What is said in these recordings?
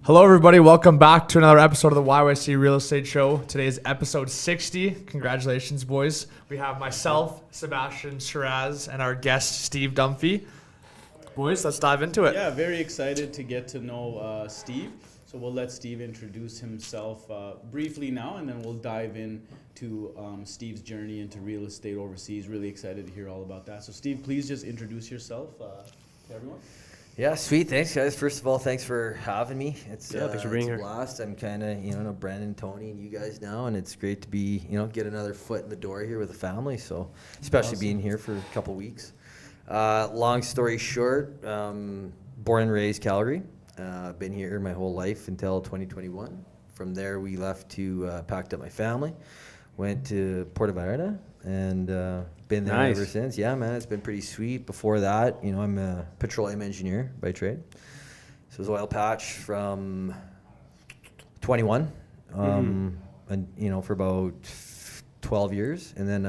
Hello, everybody. Welcome back to another episode of the YYC Real Estate Show. Today is episode 60. Congratulations, boys. We have myself, Sebastian Shiraz, and our guest, Steve Dunphy. Boys, let's dive into it. Yeah, very excited to get to know Steve. So we'll let Steve introduce himself briefly now, and then we'll dive into Steve's journey into real estate overseas. Really excited to hear all about that. So Steve, please just introduce yourself to everyone. Yeah, sweet. Thanks, guys. First of all, thanks for having me. Thanks for being here. It's a blast. I'm kind of, know Brandon, Tony, and you guys now, and it's great to be, get another foot in the door here with the family. So, especially being here for a couple weeks. Long story short, born and raised Calgary. Been here my whole life until 2021. From there, we left to packed up my family, went to Puerto Vallarta, and been there ever since. Yeah, man, it's been pretty sweet. Before that, I'm a petroleum engineer by trade. So it was oil patch from 21, and for about 12 years, and then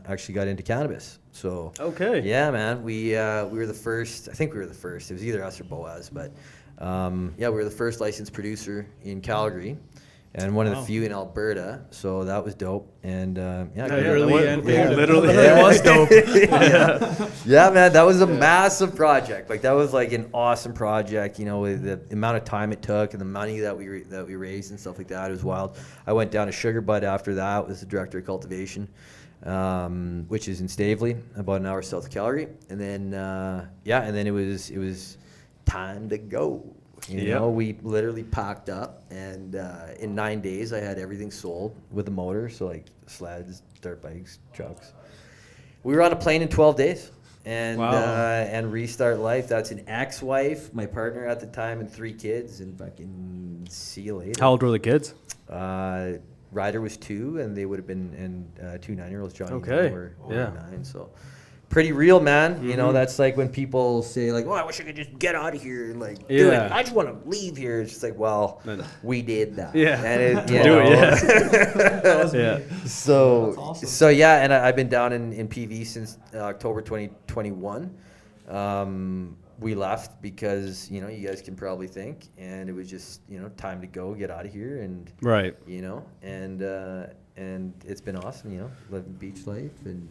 actually got into cannabis. So yeah, man, we were the first. I think we were the first. It was either us or Boaz, but we were the first licensed producer in Calgary. And one of the few in Alberta, so that was dope. And literally, it was dope. Yeah, man, that was a massive project. Like that was like an awesome project. With the amount of time it took and the money that we raised and stuff like that, it was wild. I went down to Sugar Bud after that. Was the director of cultivation, which is in Stavely, about an hour south of Calgary. And then it was time to go. We literally packed up, and in 9 days I had everything sold with the motor, so like sleds, dirt bikes, trucks. We were on a plane in 12 days, and and restart life. That's an ex-wife, my partner at the time, and 3 kids, and fucking see you later. How old were the kids? Ryder was 2, and they would have been, and 2 9-year-olds, Johnny Okay. were 9, so... Pretty real, man. That's like when people say, like, I wish I could just get out of here and, like, do it. I just want to leave here. It's just like, well, we did that. Yeah. And it, So, awesome. So, yeah, and I've been down in PV since October 2021. We left because, you guys can probably think, and it was just, time to go, get out of here. And, and it's been awesome, living beach life and,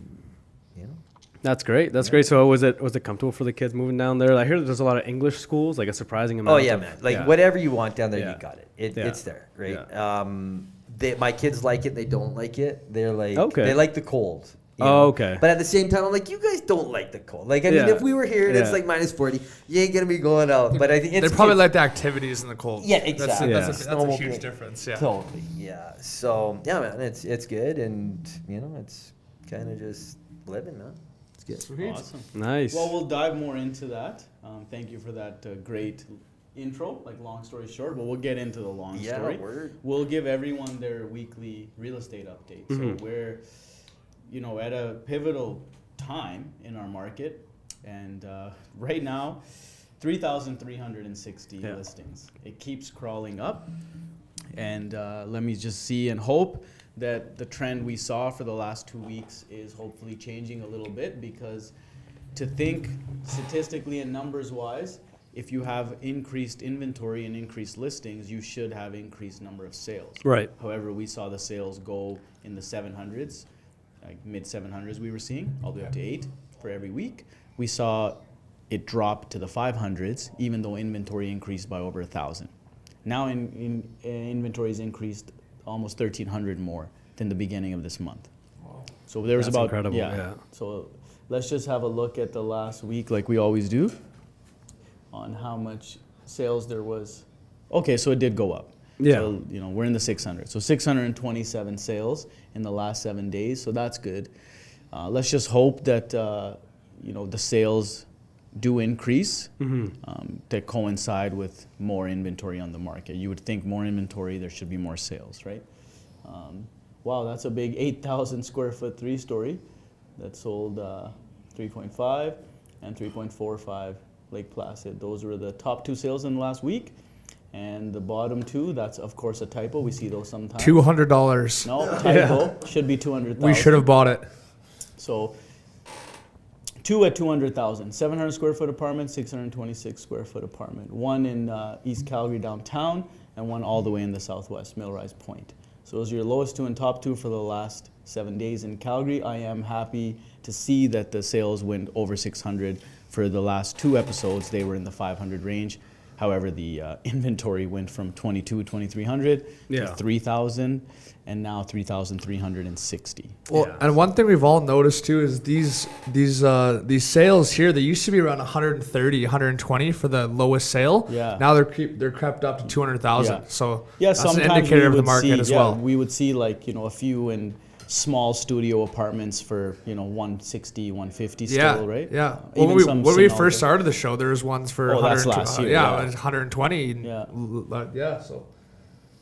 That's great. That's great. So was it comfortable for the kids moving down there? I hear that there's a lot of English schools, like a surprising amount. Oh yeah, man. Like whatever you want down there, you got it. It's there, right? Yeah. My kids like it. They don't like it. They're like they like the cold. Okay. But at the same time, I'm like, you guys don't like the cold. Like, I mean, if we were here and it's like minus 40, you ain't gonna be going out. But I think they probably like the activities in the cold. Yeah, exactly. That's a huge difference. Yeah. Totally. Yeah. So yeah, man, it's good, and it's kind of just living, man. Good. Sweet. Awesome. Nice. Well, we'll dive more into that. Thank you for that great intro, like long story short, but we'll get into the long story. Word. We'll give everyone their weekly real estate update. So we're, at a pivotal time in our market, and right now, 3,360 listings. It keeps crawling up, and let me just see and hope that the trend we saw for the last 2 weeks is hopefully changing a little bit, because to think statistically and numbers wise, if you have increased inventory and increased listings, you should have increased number of sales. Right. However, we saw the sales go in the 700s, like mid 700s we were seeing, all the way up to 8 for every week. We saw it drop to the 500s, even though inventory increased by over 1,000. Now inventory is increased almost 1,300 more than the beginning of this month. Wow. So there was That's about incredible. Yeah. So let's just have a look at the last week, like we always do, on how much sales there was. Okay, so it did go up. Yeah. So we're in the 600. So 627 sales in the last 7 days. So that's good. Let's just hope that the sales do increase to coincide with more inventory on the market. You would think more inventory, there should be more sales, right? Wow, that's a big 8,000 square foot 3-story that sold 3.5 and 3.45 Lake Placid. Those were the top 2 sales in the last week. And the bottom 2, that's of course a typo. We see those sometimes. $200. No, typo. Should be 200,000. We should have bought it. So 2 at 200,000, 700 square foot apartment, 626 square foot apartment. One in East Calgary downtown, and one all the way in the southwest, Millrise Point. So those are your lowest two and top two for the last 7 days in Calgary. I am happy to see that the sales went over 600 for the last 2 episodes. They were in the 500 range. However, the inventory went from 2,300 Yeah. to 3,000, and now 3,360. Well, Yeah. and one thing we've all noticed too is these sales here. They used to be around 130, 120 for the lowest sale. Yeah. Now they're crept up to 200,000. Yeah. So Yeah, that's an sometimes indicator we of the would market see, as yeah, well. we would see like, a few in small studio apartments for, 160, 150 Yeah, still, right? yeah. Even When we some when we Sonata. first started the show, there was ones for Oh, that's 100, last year, yeah, yeah. it was 120. Yeah. Yeah. So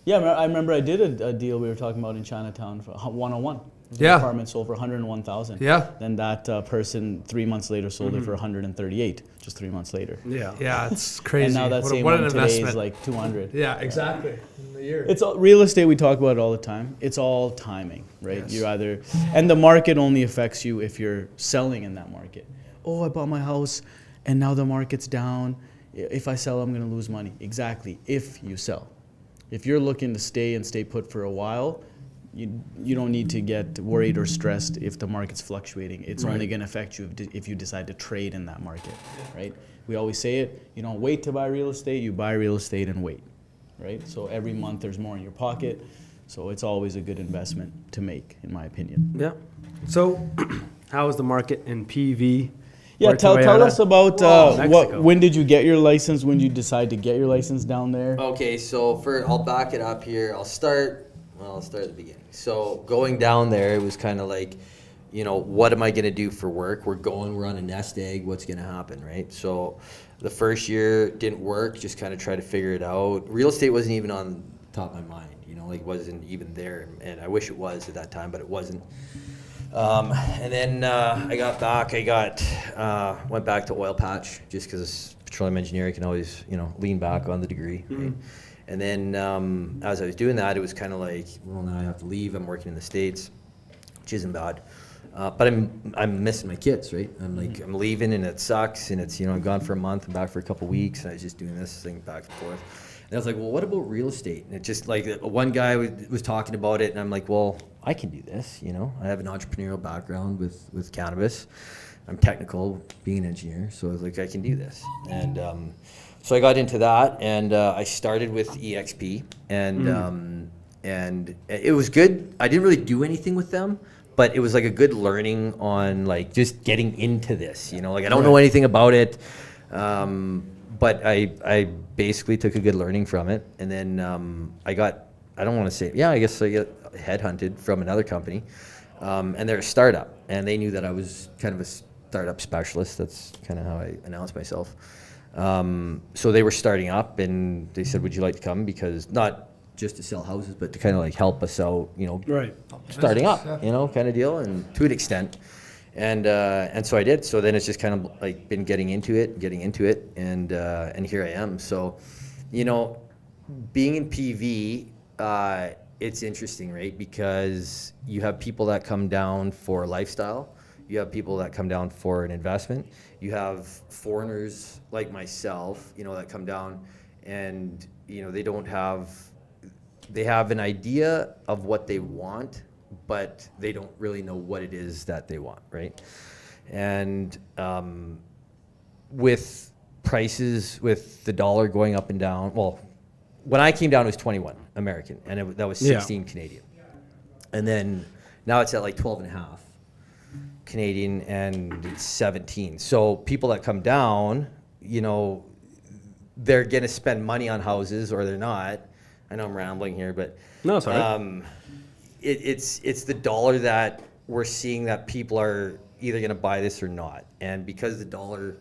Yeah, I remember I did a deal we were talking about in Chinatown for 101. The Yeah. apartment sold for 101,000. Yeah. Then that person 3 months later sold it for 138, just 3 months later. Yeah. yeah, it's crazy. And now that same what one an today investment. is like 200. Yeah, exactly. In the year. It's all, real estate. We talk about it all the time. It's all timing, right? Yes. You're either, and the market only affects you if you're selling in that market. Oh, I bought my house, and now the market's down. If I sell, I'm going to lose money. Exactly. If you sell, if you're looking to stay put for a while, you don't need to get worried or stressed if the market's fluctuating. It's only going to affect you if you decide to trade in that market, right? We always say it. You don't wait to buy real estate. You buy real estate and wait. Right? So every month there's more in your pocket. So it's always a good investment to make, in my opinion. Yeah. So, how is the market in PV? Yeah, Puerto tell Vallarta? us about Mexico. when did you get your license? When did you decide to get your license down there? Okay, so I'll back it up here. I'll start at the beginning. So going down there, it was kind of like, what am I going to do for work? We're on a nest egg. What's going to happen, right? So the first year didn't work. Just kind of try to figure it out. Real estate wasn't even on top of my mind. It wasn't even there. And I wish it was at that time, but it wasn't. And then I got back. Went back to oil patch just because petroleum engineer, I can always lean back on the degree. Right? And then as I was doing that, it was kind of like, well, now I have to leave. I'm working in the States, which isn't bad. But I'm missing my kids, right? I'm leaving and it sucks. And it's, I'm gone for a month. I'm back for a couple weeks. And I was just doing this thing back and forth. And I was like, well, what about real estate? And it just like one guy was talking about it. And I'm like, well, I can do this. I have an entrepreneurial background with cannabis. I'm technical, being an engineer. So I was like, I can do this. And so I got into that, and I started with EXP, and it was good. I didn't really do anything with them, but it was like a good learning on like just getting into this. I don't know anything about it, but I basically took a good learning from it, and then I don't want to say, I guess I got headhunted from another company, and they're a startup, and they knew that I was kind of a startup specialist. That's kind of how I announced myself. So they were starting up, and they said, would you like to come? Because not just to sell houses, but to kind of like help us out, Right. starting up, kind of deal, and to an extent. And so I did. So then it's just kind of like been getting into it, and here I am. So, being in PV, it's interesting, right? Because you have people that come down for lifestyle. You have people that come down for an investment. You have foreigners like myself, that come down and, they have an idea of what they want, but they don't really know what it is that they want, right? And with prices, with the dollar going up and down, well, when I came down, it was 21 American, and that was 16 Canadian. And then now it's at like 12 and a half. Canadian, and it's 17. So people that come down, they're going to spend money on houses, or they're not. I know I'm rambling here, but No, sorry. it's the dollar that we're seeing that people are either going to buy this or not. And because the dollar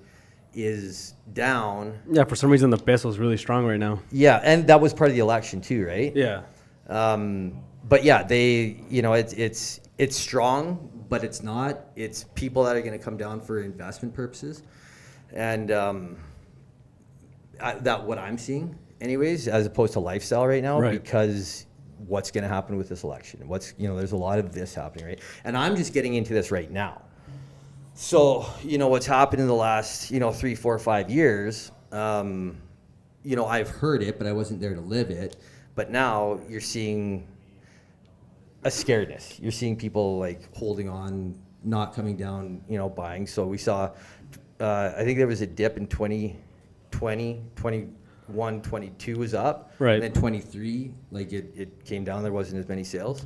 is down. Yeah, for some reason the peso is really strong right now. Yeah, and that was part of the election too, right? Yeah. But yeah, it's strong, but it's not. It's people that are going to come down for investment purposes, and that what I'm seeing, anyways, as opposed to lifestyle right now, Right. because what's going to happen with this election? There's a lot of this happening, right? And I'm just getting into this right now. So, what's happened in the last, 3, 4, 5 years, I've heard it, but I wasn't there to live it. But now you're seeing a scaredness. You're seeing people like holding on, not coming down, buying. So we saw, I think there was a dip in 2020, 21, 22 was up. Right. And then 23, like it came down. There wasn't as many sales.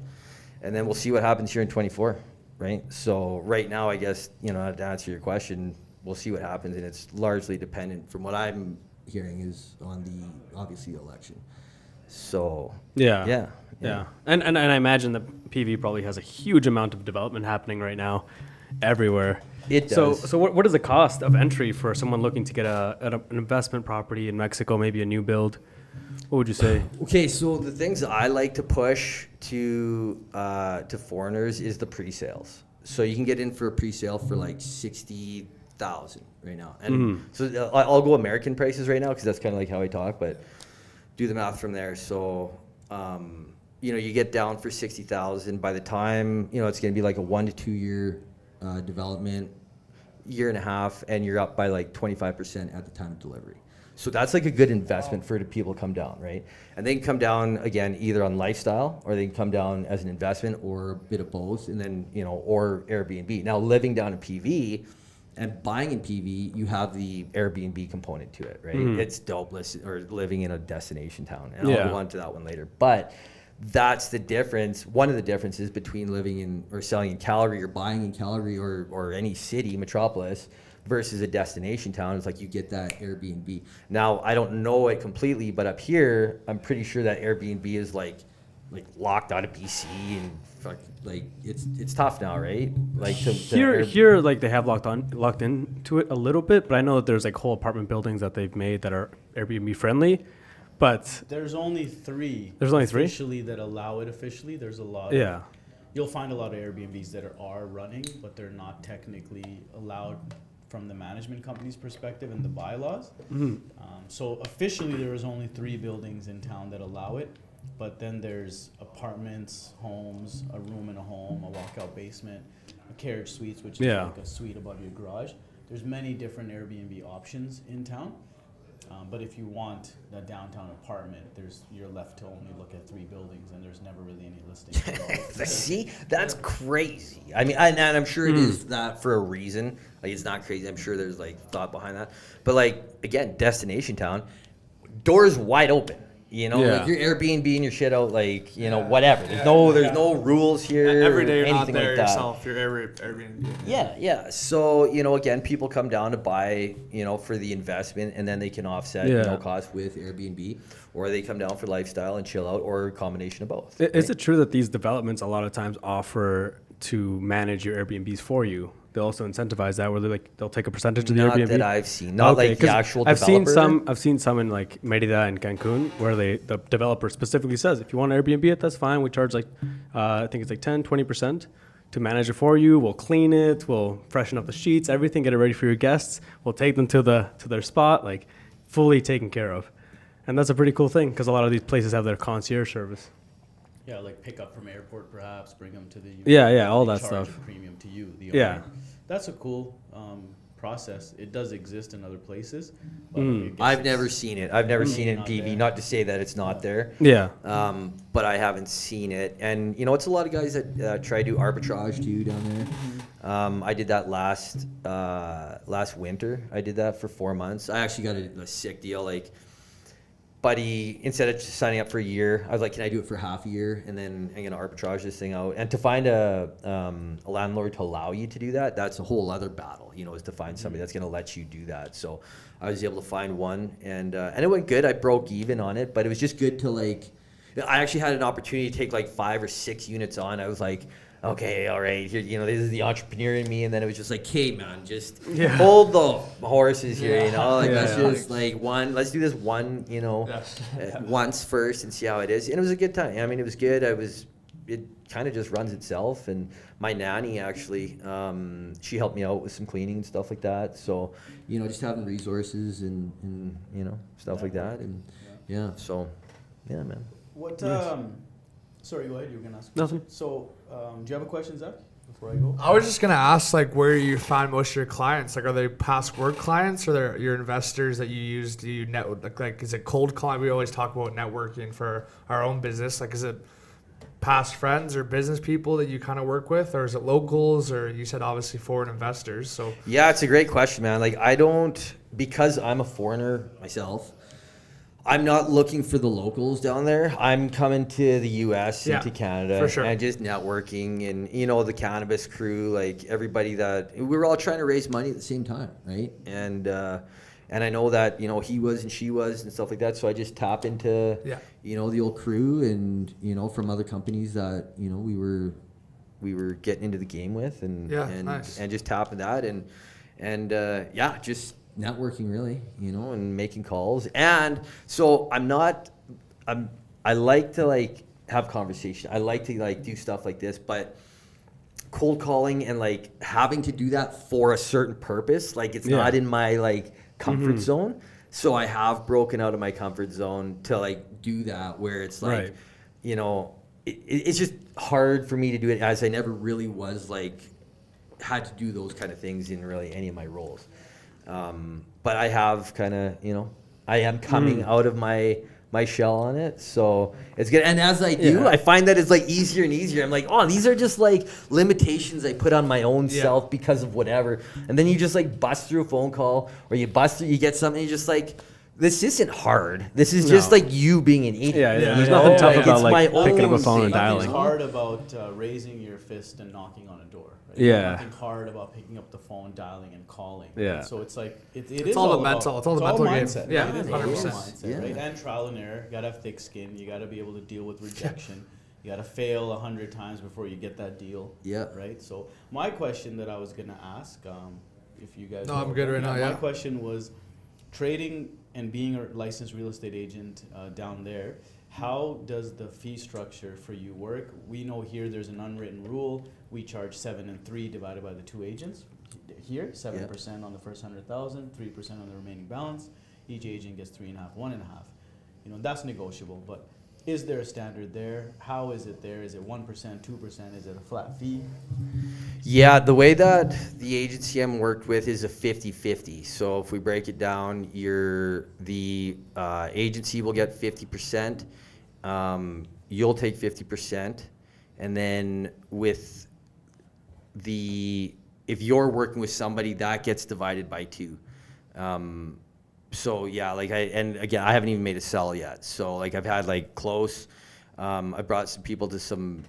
And then we'll see what happens here in 24, right? So right now, I guess, to answer your question, we'll see what happens. And it's largely dependent, from what I'm hearing, is on the, obviously, election. So, Yeah. And I imagine that PV probably has a huge amount of development happening right now everywhere. It does. So what is the cost of entry for someone looking to get an investment property in Mexico, maybe a new build? What would you say? Okay, so the things that I like to push to foreigners is the pre-sales. So you can get in for a pre-sale for like 60,000 right now, and so I'll go American prices right now because that's kind of like how I talk, but do the math from there. So you get down for 60,000. By the time it's going to be like a 1 to 2 year development, year and a half, and you're up by like 25% at the time of delivery. So that's like a good investment for the people to come down, right? And they can come down again either on lifestyle, or they can come down as an investment, or a bit of both, and then or Airbnb. Now, living down in PV and buying in PV, you have the Airbnb component to it, right? It's dope, or living in a destination town, and I'll go on to that one later. But that's the difference. One of the differences between living in or selling in Calgary, or buying in Calgary, or any city metropolis, versus a destination town, is like you get that Airbnb. Now, I don't know it completely, but up here, I'm pretty sure that Airbnb is like locked out of BC, and like it's tough now, right? Like Here, like they have locked into it a little bit, but I know that there's like whole apartment buildings that they've made that are Airbnb friendly. But There's only three. There's only three? officially that allow it officially. There's a lot. yeah, You'll find a lot of Airbnbs that are running, but they're not technically allowed from the management company's perspective and the bylaws. So officially, there is only 3 buildings in town that allow it, but then there's apartments, homes, a room in a home, a walkout basement, a carriage suites, which is like a suite above your garage. There's many different Airbnb options in town. But if you want a downtown apartment, you're left to only look at 3 buildings, and there's never really any listings at all. See, that's crazy. I mean, and I'm sure it is that for a reason. Like, it's not crazy. I'm sure there's like thought behind that. But like, again, destination town, doors wide open. Like your Airbnb and your shit out, like whatever. There's no rules here. Every day you're not anything there like that. yourself. You're Airbnb. Yeah. So again, people come down to buy, for the investment, and then they can offset, costs with Airbnb, or they come down for lifestyle and chill out, or a combination of both. Is it true that these developments a lot of times offer to manage your Airbnbs for you? They also incentivize that, where they'll take a percentage of the Not Airbnb. that I've seen. Not like the 'cause actual I've developer. I've seen some in like Merida and Cancun, where the developer specifically says, if you want to Airbnb it, that's fine. We charge like I think it's like 10-20% to manage it for you. We'll clean it. We'll freshen up the sheets, everything, get it ready for your guests. We'll take them to their spot, like fully taken care of. And that's a pretty cool thing, because a lot of these places have their concierge service. Yeah, like pick up from airport, perhaps bring them to the. Yeah, all they that charge stuff. A premium to you. The Yeah. owner. That's a cool process. It does exist in other places. But I guess I've it's never seen it. I've never seen it in not PV. there. Not to say that it's not there. Yeah. But I haven't seen it. And it's a lot of guys that try to do arbitrage too down there. I did that last winter. I did that for 4 months. I actually got a sick deal. Like, buddy, instead of just signing up for a year, I was like, can I do it for half a year, and then I'm gonna arbitrage this thing out? And to find a landlord to allow you to do that, that's a whole other battle, is to find somebody that's gonna let you do that. So I was able to find one, and it went good. I broke even on it, but it was just good to like. I actually had an opportunity to take like 5 or 6 units on. I was like, okay, all right, here, this is the entrepreneur in me, and then it was just like, hey, man, just hold the horses here, let's just let's do this one, once first and see how it is. And it was a good time. I mean, it was good. It kind of just runs itself. And my nanny actually, she helped me out with some cleaning and stuff like that. So, just having resources and stuff like that. And so, yeah, man. What? Sorry, go ahead. You were gonna ask. Nothing. So, do you have a question, Zach? before I go? I was just gonna ask, like, where you find most of your clients. Like, are they past work clients, or they're your investors that you use? Do you like is it cold calling? We always talk about networking for our own business. Like, is it past friends or business people that you kind of work with, or is it locals, or you said obviously foreign investors? So Yeah, it's a great question, man. Like, because I'm a foreigner myself, I'm not looking for the locals down there. I'm coming to the US Yeah, and to Canada for sure. and just networking and, the cannabis crew, like everybody that we were all trying to raise money at the same time, right? And I know that, he was and she was and stuff like that. So I just tap into, the old crew and, from other companies that, we were getting into the game with and nice. and just tapping that and just networking really, and making calls. And so I like to like have conversation. I like to like do stuff like this, but cold calling and like having to do that for a certain purpose, like it's not in my like comfort zone. So I have broken out of my comfort zone to like do that where it's like, it's just hard for me to do it as I never really was like had to do those kind of things in really any of my roles. But I have kind of, I am coming out of my shell on it. So it's good. And as I do, I find that it's like easier and easier. I'm like, oh, these are just like limitations I put on my own self because of whatever. And then you just like bust through a phone call or you get something, you're just like, this isn't hard. This is just like you being an idiot. There's nothing tough about it's my like picking up a own phone and thing. dialing. Nothing's hard about raising your fist and knocking on a door. Right? Yeah. Nothing hard about picking up the phone, dialing, and calling. Yeah. Right? So it's like it It's is all the about- mental. It's all the mental game. mindset. Yeah, right? It is 100%. all mindset, right? And trial and error. You gotta have thick skin. You gotta be able to deal with rejection. You gotta fail 100 times before you get that deal. Yeah. Right. So my question that I was gonna ask, if you guys. No, I'm good right now, My yeah. question was, trading and being a licensed real estate agent down there, how does the fee structure for you work? We know here there's an unwritten rule. We charge 7 and 3 divided by the 2 agents. Here, 7% on the first 100,000, 3% on the remaining balance. Each agent gets 3.5, 1.5. That's negotiable. But is there a standard there? How is it there? Is it 1%, 2%? Is it a flat fee? Yeah, the way that the agency I'm worked with is a 50-50. So if we break it down, the agency will get 50%. You'll take 50%. And then if you're working with somebody, that gets divided by 2. So yeah, like I haven't even made a sell yet. So like I've had like close, I brought some people to some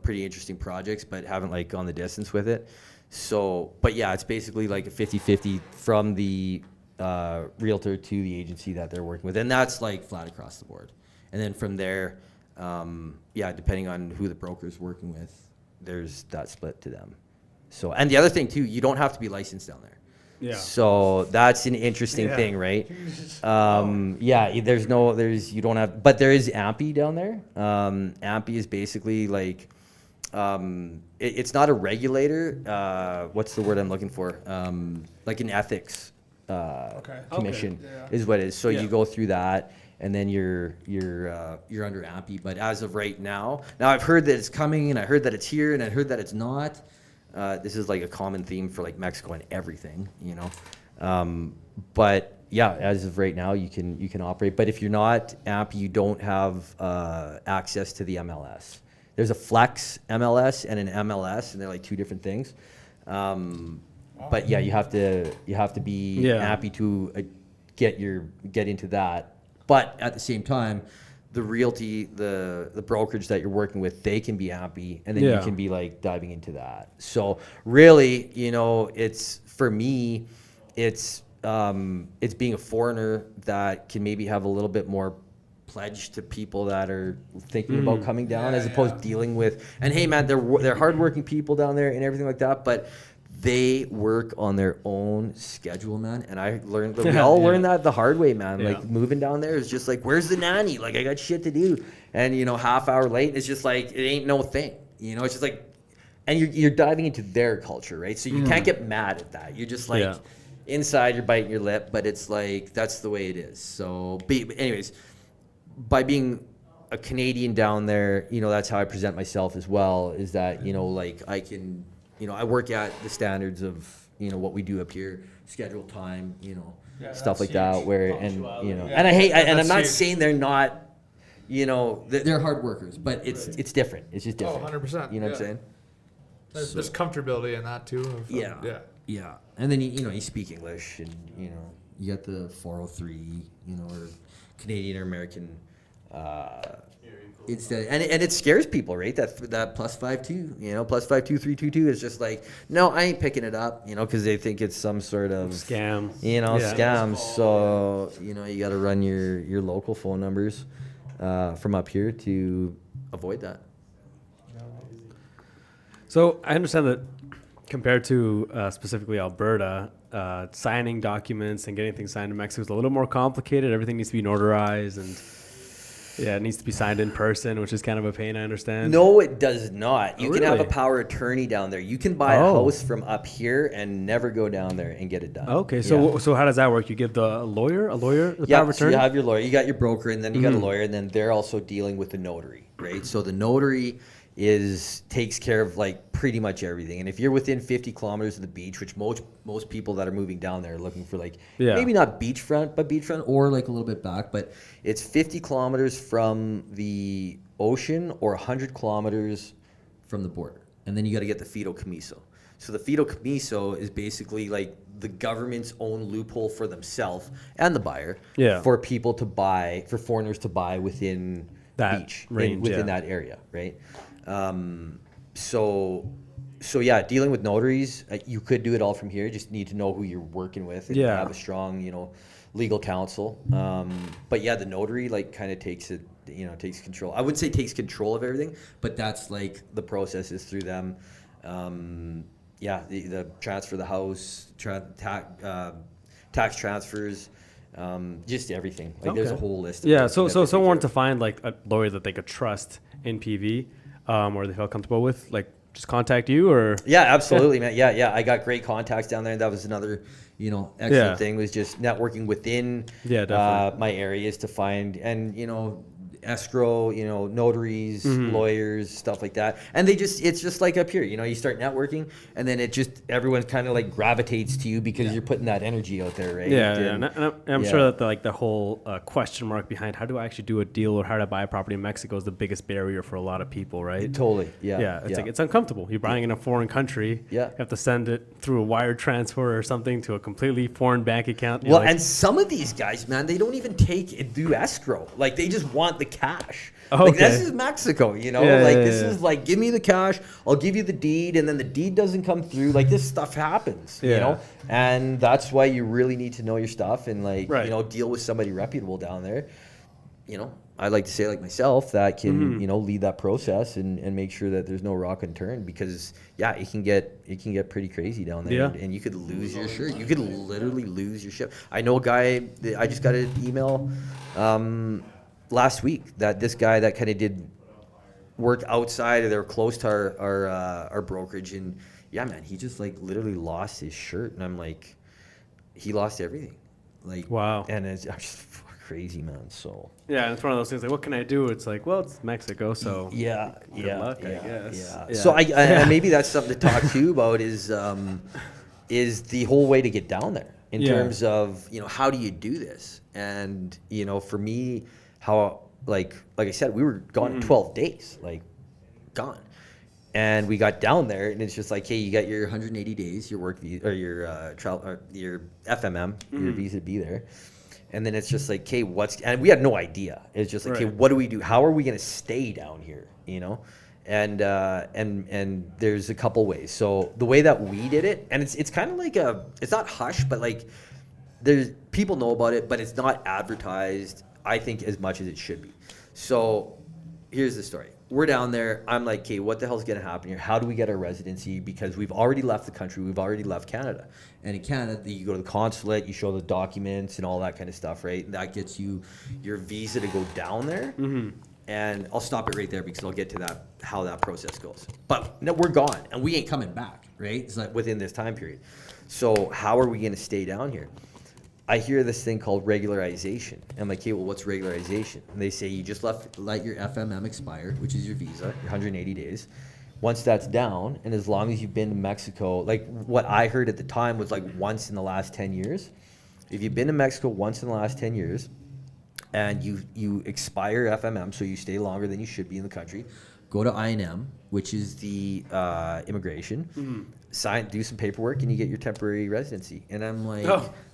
pretty interesting projects, but haven't like gone the distance with it. So, but yeah, it's basically like a 50-50 from the realtor to the agency that they're working with. And that's like flat across the board. And then from there, depending on who the broker's working with, there's that split to them. So, and the other thing too, you don't have to be licensed down there. Yeah. So that's an interesting thing, right? You don't have, but there is AMPI down there. AMPI is basically like, it's not a regulator. What's the word I'm looking for? Like an ethics commission is what it is. So you go through that, and then you're under AMPI. But as of right now I've heard that it's coming, and I heard that it's here, and I heard that it's not. This is like a common theme for like Mexico and everything, but yeah, as of right now, you can operate. But if you're not AMPI, you don't have access to the MLS. There's a flex MLS and an MLS, and they're like 2 different things. But yeah, you have to be AMPI to get into that. But at the same time, the realty, the brokerage that you're working with, they can be AMPI, and then you can be like diving into that. So really, it's for me, it's being a foreigner that can maybe have a little bit more pledge to people that are thinking about coming down, as opposed to dealing with. And hey, man, they're hardworking people down there and everything like that, but they work on their own schedule, man. And I learned that we all learned that the hard way, man. Yeah. Like moving down there is just like, where's the nanny? Like I got shit to do. And half hour late, it's just like, it ain't no thing. It's just like, and you're diving into their culture, right? So you can't get mad at that. You're just like, inside you're biting your lip, but it's like, that's the way it is. So, anyways, by being a Canadian down there, that's how I present myself as well, is that, like I can, I work at the standards of, what we do up here, schedule time, stuff like that, where, and, and I'm not saying they're not, they're hard workers, but it's different. It's just different. 100%. You know what I'm saying? There's comfortability in that too. Yeah. And then, you speak English and, you got the 403, or Canadian or American, instead, and it scares people, right? That +52, +52322 is just like, no, I ain't picking it up, because they think it's some sort of Scam. scam. So you got to run your local phone numbers from up here to avoid that. So I understand that compared to specifically Alberta, signing documents and getting things signed in Mexico is a little more complicated. Everything needs to be notarized and it needs to be signed in person, which is kind of a pain, I understand. No, it does not. You Oh, can have a really? power attorney down there. You can buy a house from up here and never go down there and get it done. Okay, so so how does that work? You give the lawyer the Yeah, power of so attorney? you have your lawyer, you got your broker, and then you got a lawyer, and then they're also dealing with the notary, right? So the notary takes care of like pretty much everything. And if you're within 50 kilometers of the beach, which most people that are moving down there are looking for, like maybe not beachfront, but beachfront or like a little bit back, but it's 50 kilometers from the ocean or 100 kilometers from the border. And then you got to get the fideicomiso. So the fideicomiso is basically like the government's own loophole for themselves and the buyer for people to buy, for foreigners to buy within that beach, range, within that area, right? So yeah, dealing with notaries, you could do it all from here. Just need to know who you're working with and have a strong, legal counsel. But yeah, the notary like kind of takes it, takes control. I wouldn't say takes control of everything, but that's like the process is through them. The transfer of the house, tax transfers, just everything. Like there's a whole list. Of so someone to find like a lawyer that they could trust in PV, or they felt comfortable with, like just contact you or. Yeah, absolutely, man. Yeah. I got great contacts down there. That was another, excellent thing, was just networking within my areas to find, and escrow, notaries, lawyers, stuff like that. And it's just like up here, you start networking, and then everyone kind of like gravitates to you because you're putting that energy out there, right? And I'm sure that the whole question mark behind how do I actually do a deal or how to buy a property in Mexico is the biggest barrier for a lot of people, right? Totally. Like it's uncomfortable. You're buying in a foreign country. You have to send it through a wire transfer or something to a completely foreign bank account. And some of these guys, man, they don't even do escrow. Like they just want the cash. Like this is Mexico, this is like, give me the cash, I'll give you the deed, and then the deed doesn't come through. Like this stuff happens, and that's why you really need to know your stuff and deal with somebody reputable down there. I like to say, like myself, that can lead that process and make sure that there's no rock and turn, because it can get pretty crazy down there, and you could lose your shirt. You could literally lose your ship. I know a guy, I just got an email last week that this guy that kind of did work outside of, they were close to our brokerage, and man, he just like literally lost his shirt, and I'm like, he lost everything, like wow. And it's just crazy, man. So and it's one of those things like, what can I do? It's like, well, it's Mexico, so good luck, I guess. So I maybe that's something to talk to you about is the whole way to get down there in terms of how do you do this, and for me, how like I said, we were gone 12 days, like gone, and we got down there, and it's just like, hey, you got your 180 days, your work visa or your travel, or your FMM, your visa to be there, and then it's just like, okay, and we had no idea. It's just like, okay, what do we do? How are we gonna stay down here? And there's a couple ways. So the way that we did it, and it's kind of like it's not hush, but like there's people know about it, but it's not advertised, I think, as much as it should be. So here's the story. We're down there. I'm like, okay, what the hell's going to happen here? How do we get our residency? Because we've already left the country. We've already left Canada. And in Canada, you go to the consulate, you show the documents and all that kind of stuff, right? And that gets you your visa to go down there. And I'll stop it right there because I'll get to that, how that process goes. But no, we're gone, and we ain't coming back, right? It's like within this time period. So how are we going to stay down here? I hear this thing called regularization. I'm like, okay, well, what's regularization? And they say you just let your FMM expire, which is your visa, your 180 days. Once that's down, and as long as you've been to Mexico, like what I heard at the time was like once in the last 10 years. If you've been to Mexico once in the last 10 years, and you expire FMM, so you stay longer than you should be in the country, go to INM, which is the immigration, do some paperwork, and you get your temporary residency. And I'm like,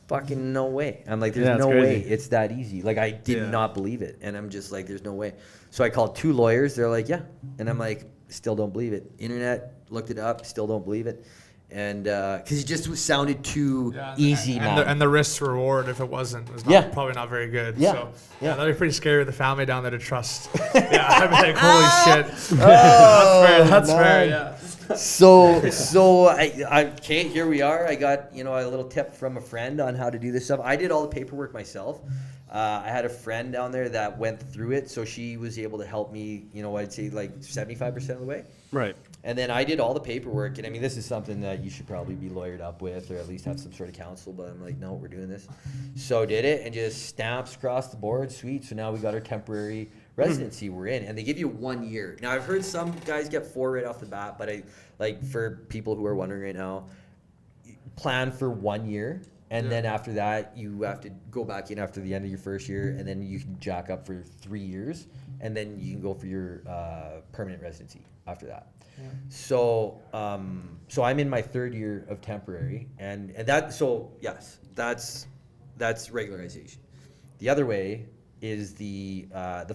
fucking no way. I'm like, there's no way it's that easy. Like, I did not believe it. And I'm just like, there's no way. So I called 2 lawyers. They're like, yeah. And I'm like, still don't believe it. Internet, looked it up, still don't believe it. And because it just sounded too easy now. And the risk to reward, if it wasn't, was probably not very good. Yeah. So, that'd be pretty scary with the family down there to trust. I'd be like, holy shit. That's fair. Yeah. So I okay, here we are. I got, a little tip from a friend on how to do this stuff. I did all the paperwork myself. I had a friend down there that went through it, so she was able to help me, I'd say like 75% of the way. Right. And then I did all the paperwork, and I mean, this is something that you should probably be lawyered up with, or at least have some sort of counsel, but I'm like, no, we're doing this. So did it, and just stamps across the board, sweet. So now we got our temporary residency we're in, and they give you 1 year. Now, I've heard some guys get 4 right off the bat, but for people who are wondering right now, plan for 1 year. And then after that, you have to go back in after the end of your first year, and then you can jack up for 3 years, and then you can go for your permanent residency after that. Yeah. So, so I'm in my 3rd year of temporary, and that. So yes, that's regularization. The other way is the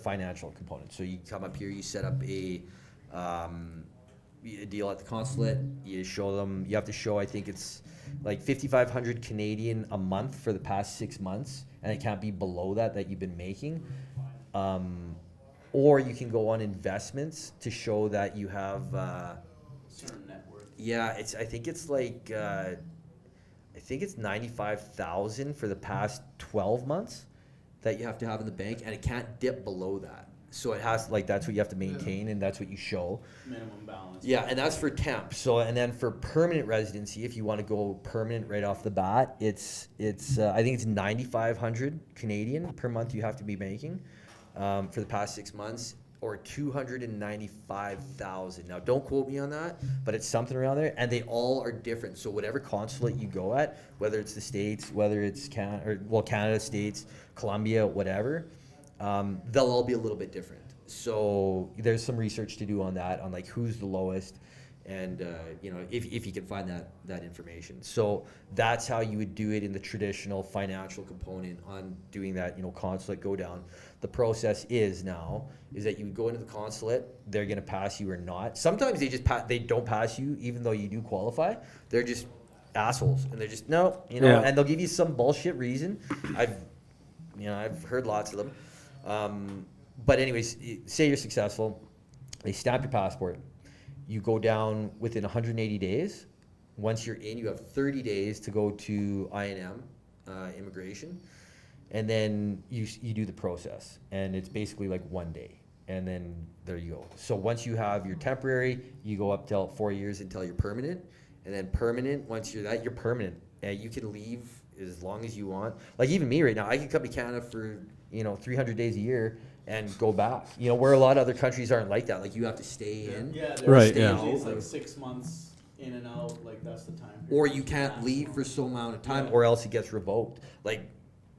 financial component. So you come up here, you set up a deal at the consulate. You show them. You have to show. I think it's like 5,500 Canadian a month for the past 6 months, and it can't be below that you've been making. Or you can go on investments to show that you have certain net worth. Yeah, I think it's 95,000 for the past 12 months that you have to have in the bank, and it can't dip below that. So it has that's what you have to maintain, and that's what you show. Minimum balance. Yeah, and that's for temp. So and then for permanent residency, if you want to go permanent right off the bat, it's I think it's 9,500 Canadian per month you have to be making for the past 6 months, or 295,000. Now, don't quote me on that, but it's something around there, and they all are different. So whatever consulate you go at, whether it's the States, whether it's Canada, States, Colombia, whatever. They'll all be a little bit different. So there's some research to do on that, on who's the lowest, and if you can find that information. So that's how you would do it in the traditional financial component on doing that, consulate go down. The process is that you would go into the consulate, they're going to pass you or not. Sometimes they don't pass you even though you do qualify. They're just assholes, and they're just and they'll give you some bullshit reason. I've heard lots of them. But anyways, say you're successful, they stamp your passport, you go down within 180 days. Once you're in, you have 30 days to go to INM, immigration, and then you do the process, and it's basically 1 day, and then there you go. So once you have your temporary, you go up till 4 years until you're permanent, and then permanent, once you're permanent. You can leave as long as you want. Even me right now, I can come to Canada for 300 days a year and go back. Where a lot of other countries aren't like that. You have to stay in. Yeah, right. Yeah. It's 6 months in and out. That's the time period. Or you can't leave for so amount of time, or else it gets revoked.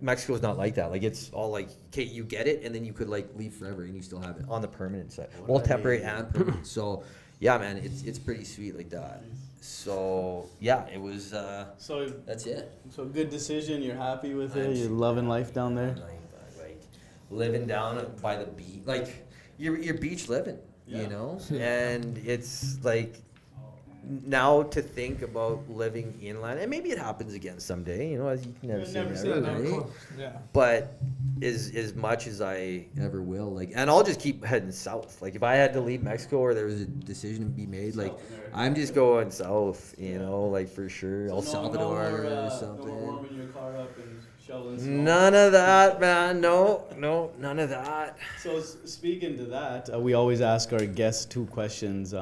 Mexico's not like that. It's all okay, you get it, and then you could leave forever, and you still have it on the permanent side. Well, temporary and permanent. So yeah, man, it's pretty sweet like that. So yeah, it was. So that's it. So good decision. You're happy with it. You're loving life down there. Living down by the beach, you're beach living, and it's now to think about living inland, and maybe it happens again someday, as you can never say never, right? Yeah. But as much as I ever will, and I'll just keep heading south. If I had to leave Mexico, or there was a decision to be made, I'm just going south, for sure. El Salvador or something. No more warming your car up and shoveling snow. None of that, man. No, none of that. So speaking to that, we always ask our guests 2 questions.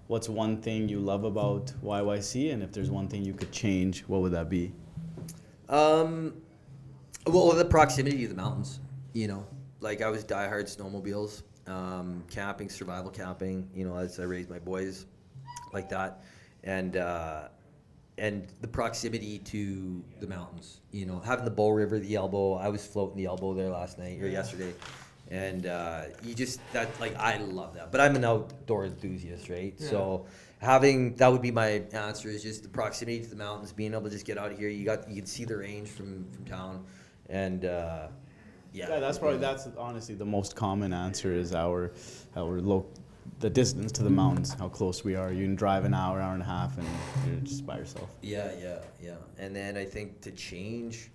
What's one thing you love about YYC, and if there's one thing you could change, what would that be? Well, the proximity to the mountains, you know, like I was diehard snowmobiles, camping, survival camping, you know, as I raised my boys like that. And the proximity to the mountains, you know, having the Bow River, the Elbow. I was floating the Elbow there last night or yesterday. And you just, that, like, I love that. But I'm an outdoor enthusiast, right? Yeah. So having, that would be my answer, is just the proximity to the mountains, being able to just get out of here. You can see the range from town. And that's honestly the most common answer is the distance to the mountains, how close we are. You can drive an hour and a half, and you're just by yourself. Yeah. And then I think to change,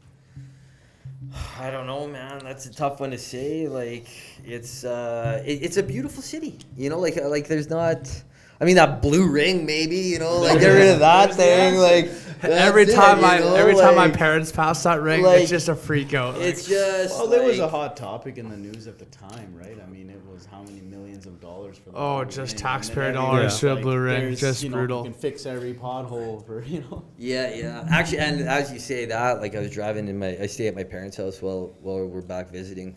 I don't know, man. That's a tough one to say. Like, it's a beautiful city, you know. Like there's not. I mean, that blue ring, maybe, you know, like get rid of that thing. Like every time my parents pass that ring, like, it's just a freak out. It's just. Well, there was a hot topic in the news at the time, right? I mean, it was how many millions of dollars for the blue just ring, taxpayer dollars to a blue ring, just brutal. You can fix every pothole for, you know. Yeah. Actually, and as you say that, like I was driving I stay at my parents' house while we're back visiting.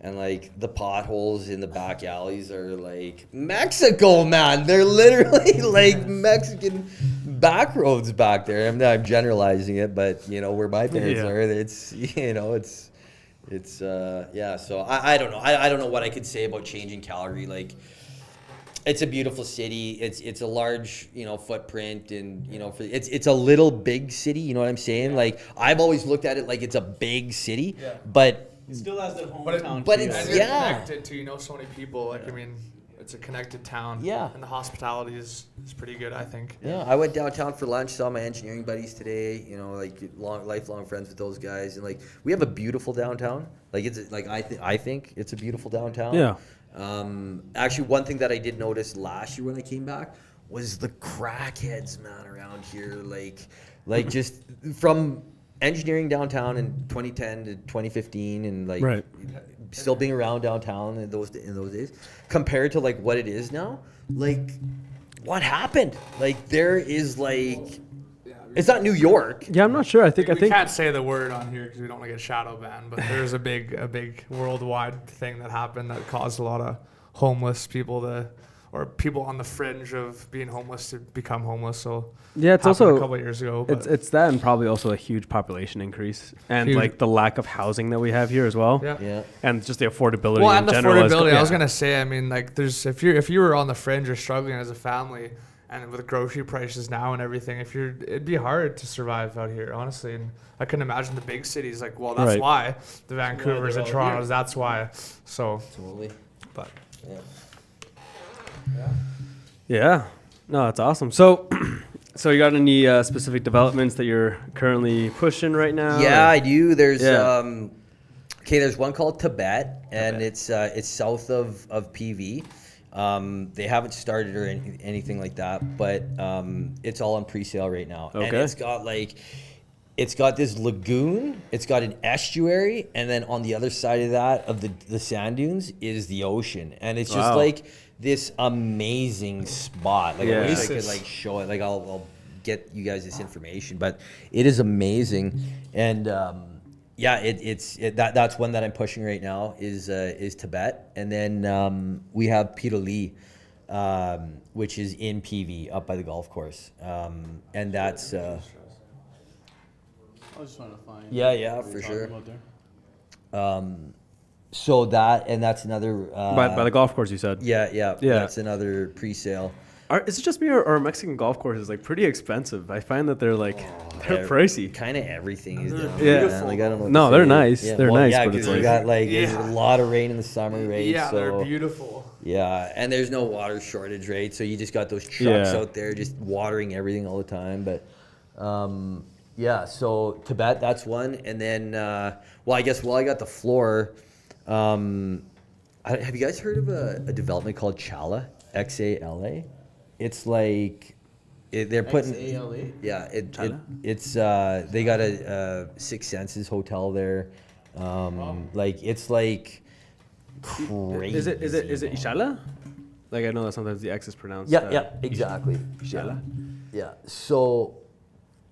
And, like, the potholes in the back alleys are, like, Mexico, man. They're literally, like, Mexican back roads back there. I'm generalizing it, but, you know, where my parents are, it's, you know, it's so I don't know. I don't know what I could say about changing Calgary. Like, it's a beautiful city. It's a large, you know, footprint, and, you know, it's a little big city. You know what I'm saying? Yeah. Like, I've always looked at it like it's a big city, but it still has that hometown. But it's connected to, you know, so many people. Like, I mean, it's a connected town. Yeah. And the hospitality is pretty good, I think. Yeah. I went downtown for lunch, saw my engineering buddies today, you know, like lifelong friends with those guys. And, like, we have a beautiful downtown. Like, it's like, I think it's a beautiful downtown. Yeah. Actually, one thing that I did notice last year when I came back was the crackheads, man, around here. Like just from engineering downtown in 2010 to 2015, and like still being around downtown in those days, compared to like what it is now. Like, what happened? Like, there is like, it's not New York. Yeah, I'm not sure. I think we can't say the word on here because we don't want to get shadow banned. But there's a big worldwide thing that happened that caused a lot of homeless people or people on the fringe of being homeless to become homeless. So yeah, it's also a couple of years ago. It's that, and probably also a huge population increase, and like the lack of housing that we have here as well. Yeah. And just the affordability. Well, in and the general affordability. I was gonna say. I mean, like, there's if you were on the fringe or struggling as a family, and with grocery prices now and everything, it'd be hard to survive out here, honestly. And I couldn't imagine the big cities. Like, well, that's why the Vancouvers and Torontos. That's why. So Totally. But yeah. No, that's awesome. So you got any specific developments that you're currently pushing right now? Yeah, I do. There's there's one called Tibet, and it's south of PV. They haven't started or anything like that, but it's all on pre-sale right now. Okay. And it's got this lagoon, it's got an estuary, and then on the other side of that, of the sand dunes, is the ocean. And it's just like this amazing spot. Like, I wish I could like show it. Like, I'll get you guys this information, but it is amazing. And that's one that I'm pushing right now is Tibet. And then we have Piroli, which is in PV up by the golf course. And that's I was just trying to find. Yeah, for sure. So that's another. By the golf course, you said. Yeah. That's another pre-sale. Is it just me, or Mexican golf courses like pretty expensive? I find that they're like they're pricey. Kind of everything is down. Yeah. Man. Like, I don't know. No, they're nice. Yeah. They're nice. Yeah, but it's because like, you got like a lot of rain in the summer, right? yeah, so, they're beautiful. Yeah, and there's no water shortage, right? So you just got those trucks out there just watering everything all the time. But so Tibet, that's one. And then, I guess while I got the floor, have you guys heard of a development called Chala? XALA? It's like they're putting XALA? Yeah, it's they got a Six Senses hotel there. Like, it's like crazy. Is it Ishala? Like, I know that sometimes the X is pronounced. Yeah, exactly. Ishala. Yeah. So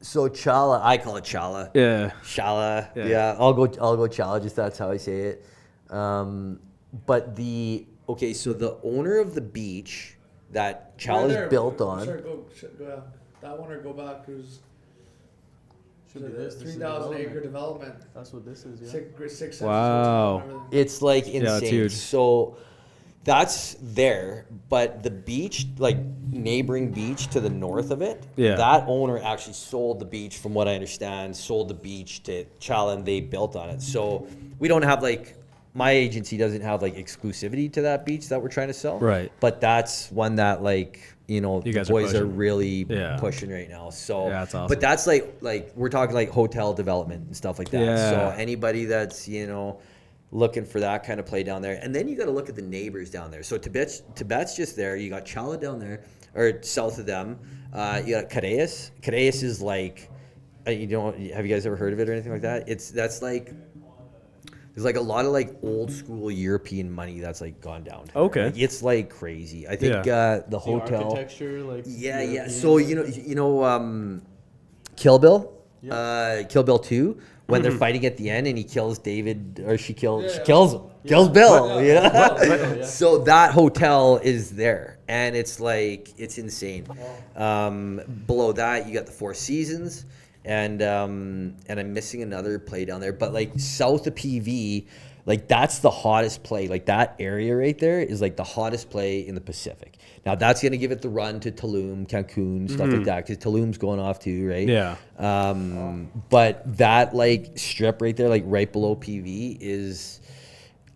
So Chala, I call it Chala. Yeah. Chala. Yeah. Yeah, I'll go Chala. Just that's how I say it. But so the owner of the beach that Chala's built on. Sorry, go that one or go back. Should be this. 3,000 acre development. That's what this is. Yeah. Six cents. Wow. It's like Yeah, it's insane. huge. So that's there, but the beach, like neighboring beach to the north of it, Yeah. that owner actually sold the beach, from what I understand, sold the beach to Chala and they built on it. So we don't have my agency doesn't have exclusivity to that beach that we're trying to sell. Right. But that's one that You the guys are boys are pushing. really Yeah. pushing right now. So Yeah, that's awesome. But that's like we're talking hotel development and stuff like that. Yeah. So anybody that's looking for that kind of play down there, and then you got to look at the neighbors down there. So Tibet's just there. You got Chala down there, or south of them. You got Careas. Careas is have you guys ever heard of it or anything like that? There's a lot of old school European money that's gone down. Okay. It's crazy. I think the hotel. Architecture, Yeah. European. So Kill Bill, Kill Bill 2, when they're fighting at the end and he kills David, or she kills kills Bill. Yeah. So that hotel is there, and it's insane. Below that you got the Four Seasons, and I'm missing another play down there, but south of PV. That's the hottest play. That area right there is the hottest play in the Pacific. Now that's gonna give it the run to Tulum, Cancun, stuff like that, because Tulum's going off too, right? Yeah. But that strip right there, right below PV, is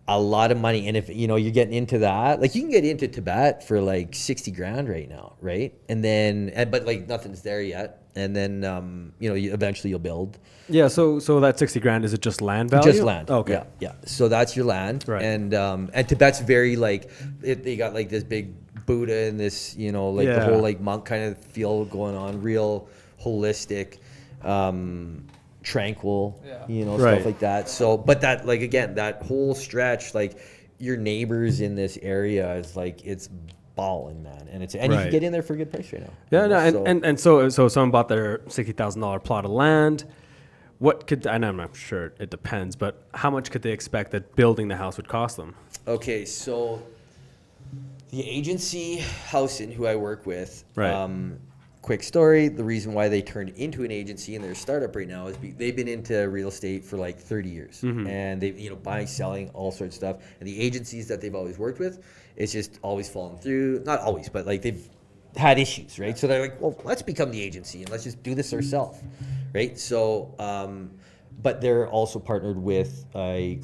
a lot of money. And if you're getting into that, you can get into Tibet for $60,000 right now, right? But nothing's there yet. And then eventually you'll build. Yeah. So that 60 grand, is it just land value? Just land. Okay. Yeah. So that's your land. Right. And Tibet's very they got this big Buddha and this the whole monk kind of feel going on, real holistic, tranquil, Right. stuff like that. So, but that again, that whole stretch, your neighbors in this area is it's balling, man, and you Right. can get in there for a good price right now. Yeah. No. So- And so someone bought their $60,000 plot of land. What could, and I'm not sure, it depends, but how much could they expect that building the house would cost them? Okay, so the agency Housen, who I work with, Right. Quick story, the reason why they turned into an agency and they're a startup right now is they've been into real estate for 30 years. And they buying, selling, all sorts of stuff. And the agencies that they've always worked with, it's just always fallen through. Not always, but they've had issues, right? So they're well, let's become the agency and let's just do this ourselves, right? So, but they're also partnered with a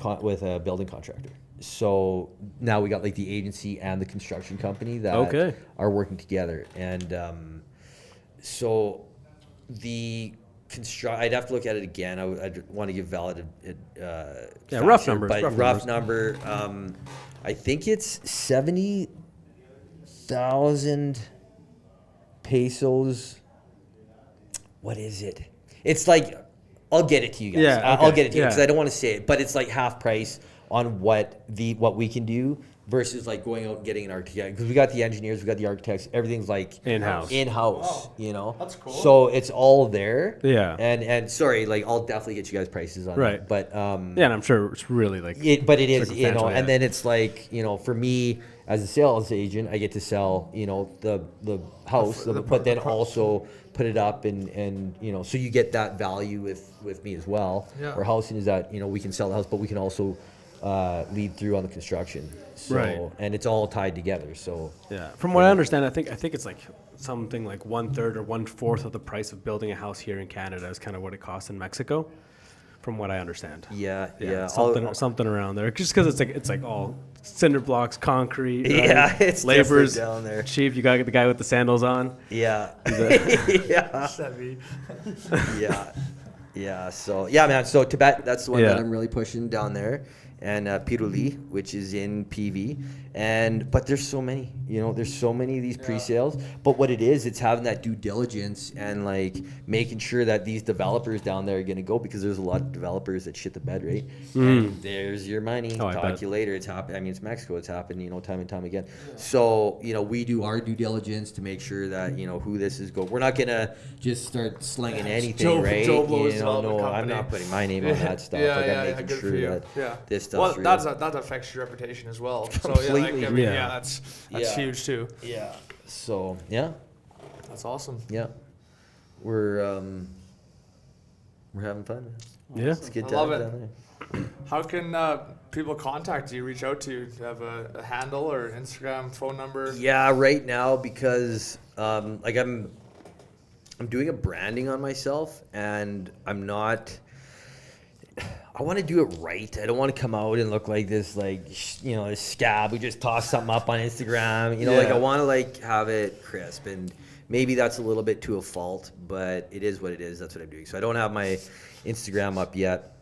building contractor. So now we got the agency and the construction company that are working together. And so the I'd have to look at it again. I'd want to give valid rough numbers. but rough number. I think it's 70,000 pesos. What is it? It's I'll get it to you guys. Yeah, I'll okay. get it to you because Yeah. I don't want to say it, but it's half price on what we can do versus going out and getting an architect, because we got the engineers, we got the architects, everything's In-house. That's cool. So it's all there. Yeah. And sorry, I'll definitely get you guys prices on Right. it. But Yeah, and I'm sure it's really but it is, circumstantial, and yeah. then it's for me as a sales agent, I get to sell, the house, but then also put it up and so you get that value with me as well. Yeah. Or housing is that, we can sell the house, but we can also lead through on the construction. So, Right. and it's all tied together. So Yeah, from what I understand, I think it's something 1/3 or 1/4 of the price of building a house here in Canada is kind of what it costs in Mexico, from what I understand. yeah. Something around there. Just because it's all cinder blocks, concrete. Yeah, it's labor's different down there. cheap. You got the guy with the sandals on. Yeah. Yeah. Yeah. Yeah. So yeah, man. So Tibet, that's the one that Yeah. I'm really pushing down there. and Piruli, which is in PV. But there's so many, there's so many of these pre-sales. But what it is, it's having that due diligence and like making sure that these developers down there are going to go, because there's a lot of developers that shit the bed, right? And there's your money. Oh, I Talk bet. to you later. It's happened. I mean, it's Mexico. It's happened, time and time again. So, we do our due diligence to make sure that, who this is go. We're not going to just start slinging anything, right? Joe Blow's development No, I'm company. not putting my name on that stuff. Yeah, I'm making good sure for you. that this Well, stuff's real. that affects your reputation as well. So Completely. that's Yeah. huge too. Yeah. So, yeah. That's awesome. Yeah. We're having fun, man. Yeah. It's a good I time love it. down there. How can people contact you, reach out to you? Do you have a handle or Instagram, phone number? Yeah, right now, because like I'm doing a branding on myself, and I want to do it right. I don't want to come out and look like this, this scab who just tossed something up on Instagram. I want to have it crisp, and maybe that's a little bit to a fault, but it is what it is. That's what I'm doing. So I don't have my Instagram up yet,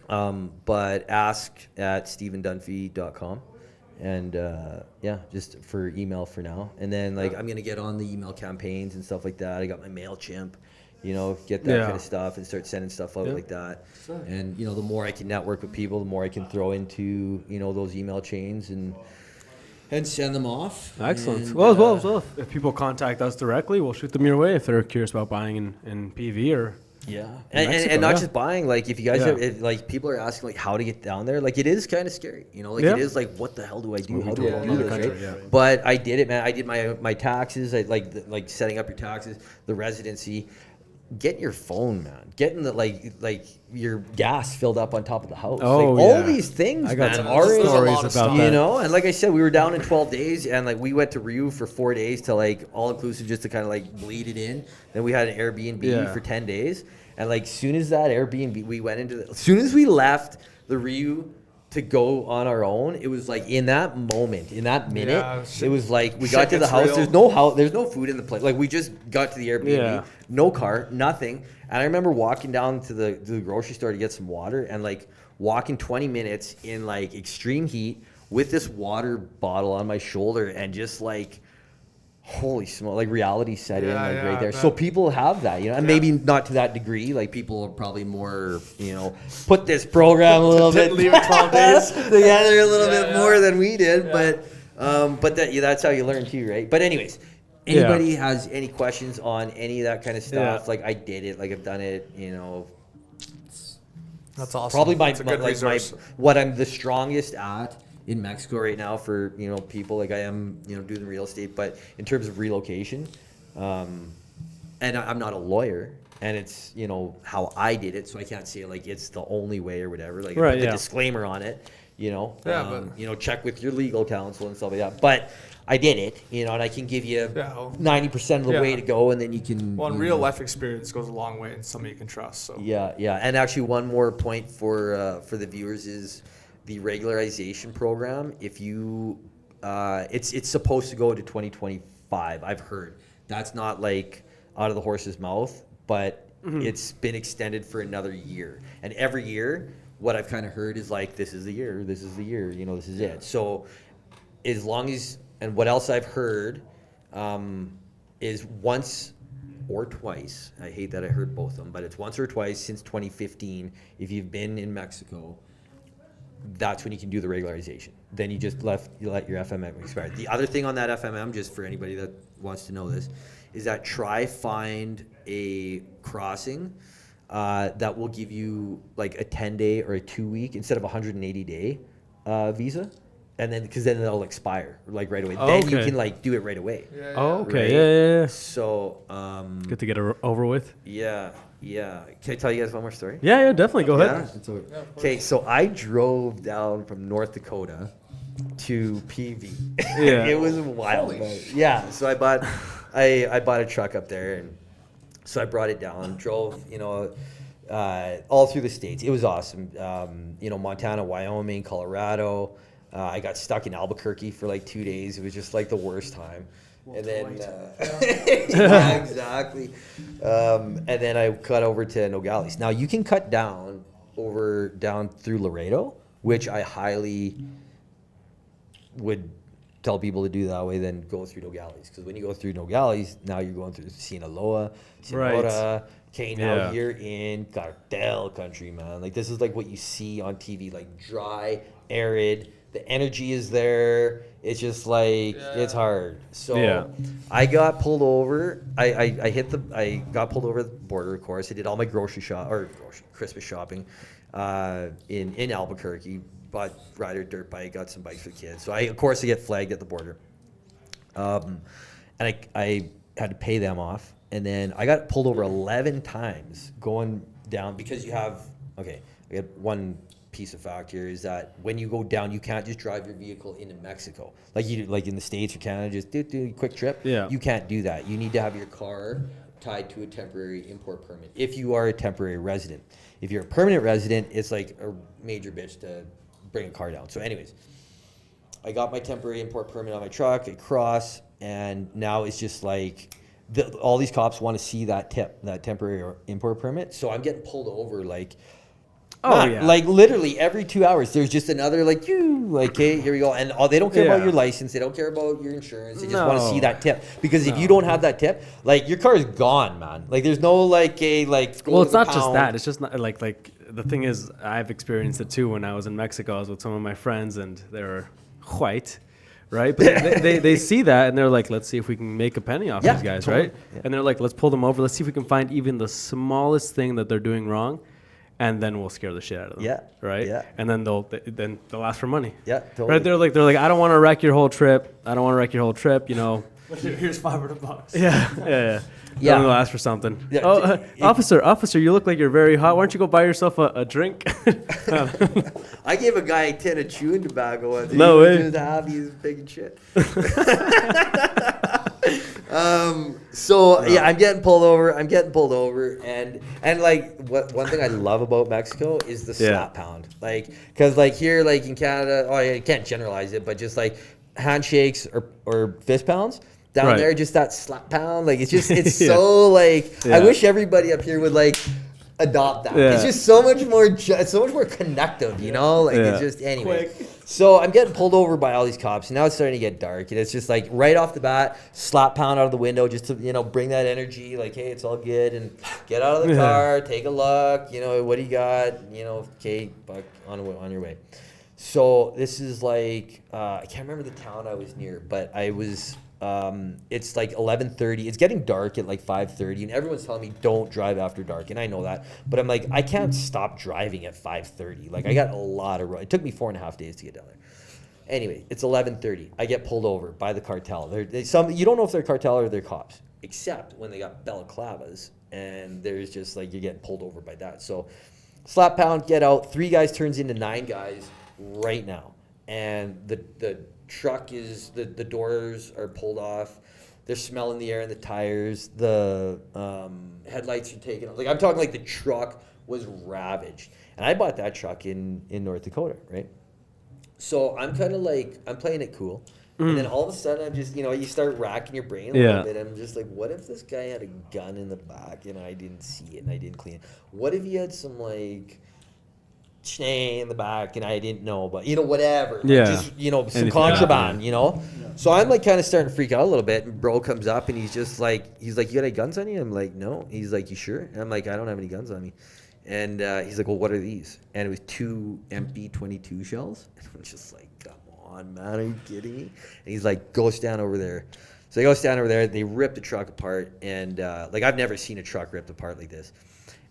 but ask at stevendunphy.com. And just for email for now. And then I'm going to get on the email campaigns and stuff like that. I got my MailChimp, get that kind of stuff and start sending stuff out like that. Sure. And, the more I can network with people, the more I can throw into, those email chains and send them off. Excellent. And, Well, if people contact us directly, we'll shoot them your way if they're curious about buying in PV or. Yeah, Mexico, and not yeah. just buying. If you guys have, people are asking how to get down there. It is kind of scary. It is what the hell do I do? How do I do this? country, Right? yeah. But I did it, man. I did my taxes. I like setting up your taxes, the residency. Get your phone, man. Getting the your gas filled up on top of the house. Oh, all yeah. these things, I got man, some are There's a stories lot of about stuff. that. and like I said, we were down in 12 days, and we went to Rio for 4 days to all inclusive, just to kind of bleed it in. Then we had an Airbnb for 10 days, and soon as that Airbnb, we went into as soon as we left the Rio to go on our own, it was in that moment, in that minute, Yeah, it was we shit got to the gets house. real. There's no food in the place. We just got to the Airbnb, Yeah. no car, nothing. And I remember walking down to the grocery store to get some water, and walking 20 minutes in extreme heat with this water bottle on my shoulder, and just holy smoke, reality set in Yeah, right I there. bet. So people have that, and maybe not to that degree. People are probably more, put this program a little bit Leave it 12 days. together a little bit Yeah. more than we did, Yeah. but that's how you learn too, right? But anyways, anybody has any questions on any of that kind of stuff? Yeah. I did it, I've done it, That's awesome. probably It's a good resource. what I'm the strongest at in Mexico right now for people. I am doing real estate, but in terms of relocation, and I'm not a lawyer, and it's how I did it, so I can't say it's the only way or whatever. I Right, put the yeah. disclaimer on it, Yeah, but- check with your legal counsel and stuff like that. But I did it, and I can give you Yeah. 90% of the Yeah. way to go, and then you can. Well, you real know, life experience goes a long way, and somebody you can trust. So Yeah, yeah, and actually, one more point for the viewers is the regularization program. If you, it's supposed to go to 2025. I've heard that's not out of the horse's mouth, but it's been extended for another year. And every year, what I've kind of heard is this is the year, this is the year, this is it. So, as long as, and what else I've heard, is once or twice. I hate that I heard both of them, but it's once or twice since 2015. If you've been in Mexico, that's when you can do the regularization. Then you just let your FMM expire. The other thing on that FMM, just for anybody that wants to know this, is that try find a crossing that will give you a 10-day or a 2-week instead of a 180-day visa. And then, because then it'll expire right away. Oh, then you okay. can do it right away. yeah, Oh, okay. Right. Yeah. So, Good to get it over with. yeah. Can I tell you guys one more story? Yeah, definitely. Go ahead. Okay, so I drove down from North Dakota to PV. Yeah. It was wild. But yeah, so I bought a truck up there, and so I brought it down, drove, all through the states. It was awesome. Montana, Wyoming, Colorado. I got stuck in Albuquerque for 2 days. It was just the worst time. And then, yeah, exactly. And then I cut over to Nogales. Now you can cut down through Laredo, which I highly would tell people to do that way than go through Nogales. Because when you go through Nogales, now you're going through Sinaloa, Sonora. Okay, now you're in cartel country, man. Like, this is like what you see on TV, like dry, arid. The energy is there. It's just like, it's hard. So I got pulled over. I got pulled over at the border, of course. I did all my Christmas shopping in Albuquerque. Bought rider dirt bike, got some bikes for the kids. So of course I get flagged at the border. And I had to pay them off. And then I got pulled over 11 times going down because you have, I got one piece of fact here is that when you go down, you can't just drive your vehicle into Mexico. Like you do, like in the States or Canada, just do a quick trip. Yeah. You can't do that. You need to have your car tied to a temporary import permit if you are a temporary resident. If you're a permanent resident, it's like a major bitch to bring a car down. So anyways, I got my temporary import permit on my truck, I cross, and now it's just like all these cops want to see that temporary import permit. So I'm getting pulled over like, like literally every 2 hours. There's just another like, okay, here we go. And they don't care about your license. They don't care about your insurance. They just want to see that tip. Because if you don't have that tip, like your car is gone, man. Like there's no like a like. Well, it's not just that. It's just not like the thing is, I've experienced it too. When I was in Mexico, I was with some of my friends, and they were white, right? But they see that, and they're like, let's see if we can make a penny off these guys, totally. Right? Yeah. And they're like, let's pull them over. Let's see if we can find even the smallest thing that they're doing wrong, and then we'll scare the shit out of them. Yeah. Right. Yeah. And then they'll ask for money. Yeah. Totally. Right. They're like, I don't want to wreck your whole trip. You know. Here's $500. Yeah. Then they'll ask for something. Yeah, officer, you look like you're very hot. Why don't you go buy yourself a drink? I gave a guy a tin of chewing tobacco once. No way. He was happy. He was big and shit. I'm getting pulled over, and like one thing I love about Mexico is the slap pound. Like, because like here, like in Canada, I can't generalize it, but just like handshakes or fist pounds. Down there, just that slap pound, like it's so like. I wish everybody up here would like adopt that. It's just so much more connective, you know. Like it's just anyway. Quick. So I'm getting pulled over by all these cops, and now it's starting to get dark, and it's just like right off the bat, slap pound out of the window just to bring that energy, like hey, it's all good, and get out of the car, take a look, what do you got, okay, buck on your way. So this is like I can't remember the town I was near, but I was. It's like 11:30. It's getting dark at like 5:30, and everyone's telling me don't drive after dark, and I know that. But I'm like, I can't stop driving at 5:30. Like I got a lot of road. It took me 4.5 days to get down there. Anyway, it's 11:30. I get pulled over by the cartel. You don't know if they're cartel or they're cops, except when they got balaclavas, and there's just like you're getting pulled over by that. So slap pound, get out. 3 guys turns into 9 guys right now, and the truck is the doors are pulled off. They're smelling the air in the tires. The headlights are taken off. Like I'm talking like the truck was ravaged. And I bought that truck in North Dakota, right? So I'm kind of like I'm playing it cool. And then all of a sudden I'm just you start racking your brain a little bit. I'm just like, what if this guy had a gun in the back and I didn't see it and I didn't clean it? What if he had some like in the back and I didn't know, but whatever. Just some contraband, So I'm like kind of starting to freak out a little bit, and bro comes up and he's like, you got any guns on you? I'm like, no. He's like, you sure? And I'm like, I don't have any guns on me. And he's like, well, what are these? And it was 2 empty 22 shells. And I'm just like, come on, man, are you kidding me? And he's like, go stand over there. So they go stand over there. They rip the truck apart, and like I've never seen a truck ripped apart like this.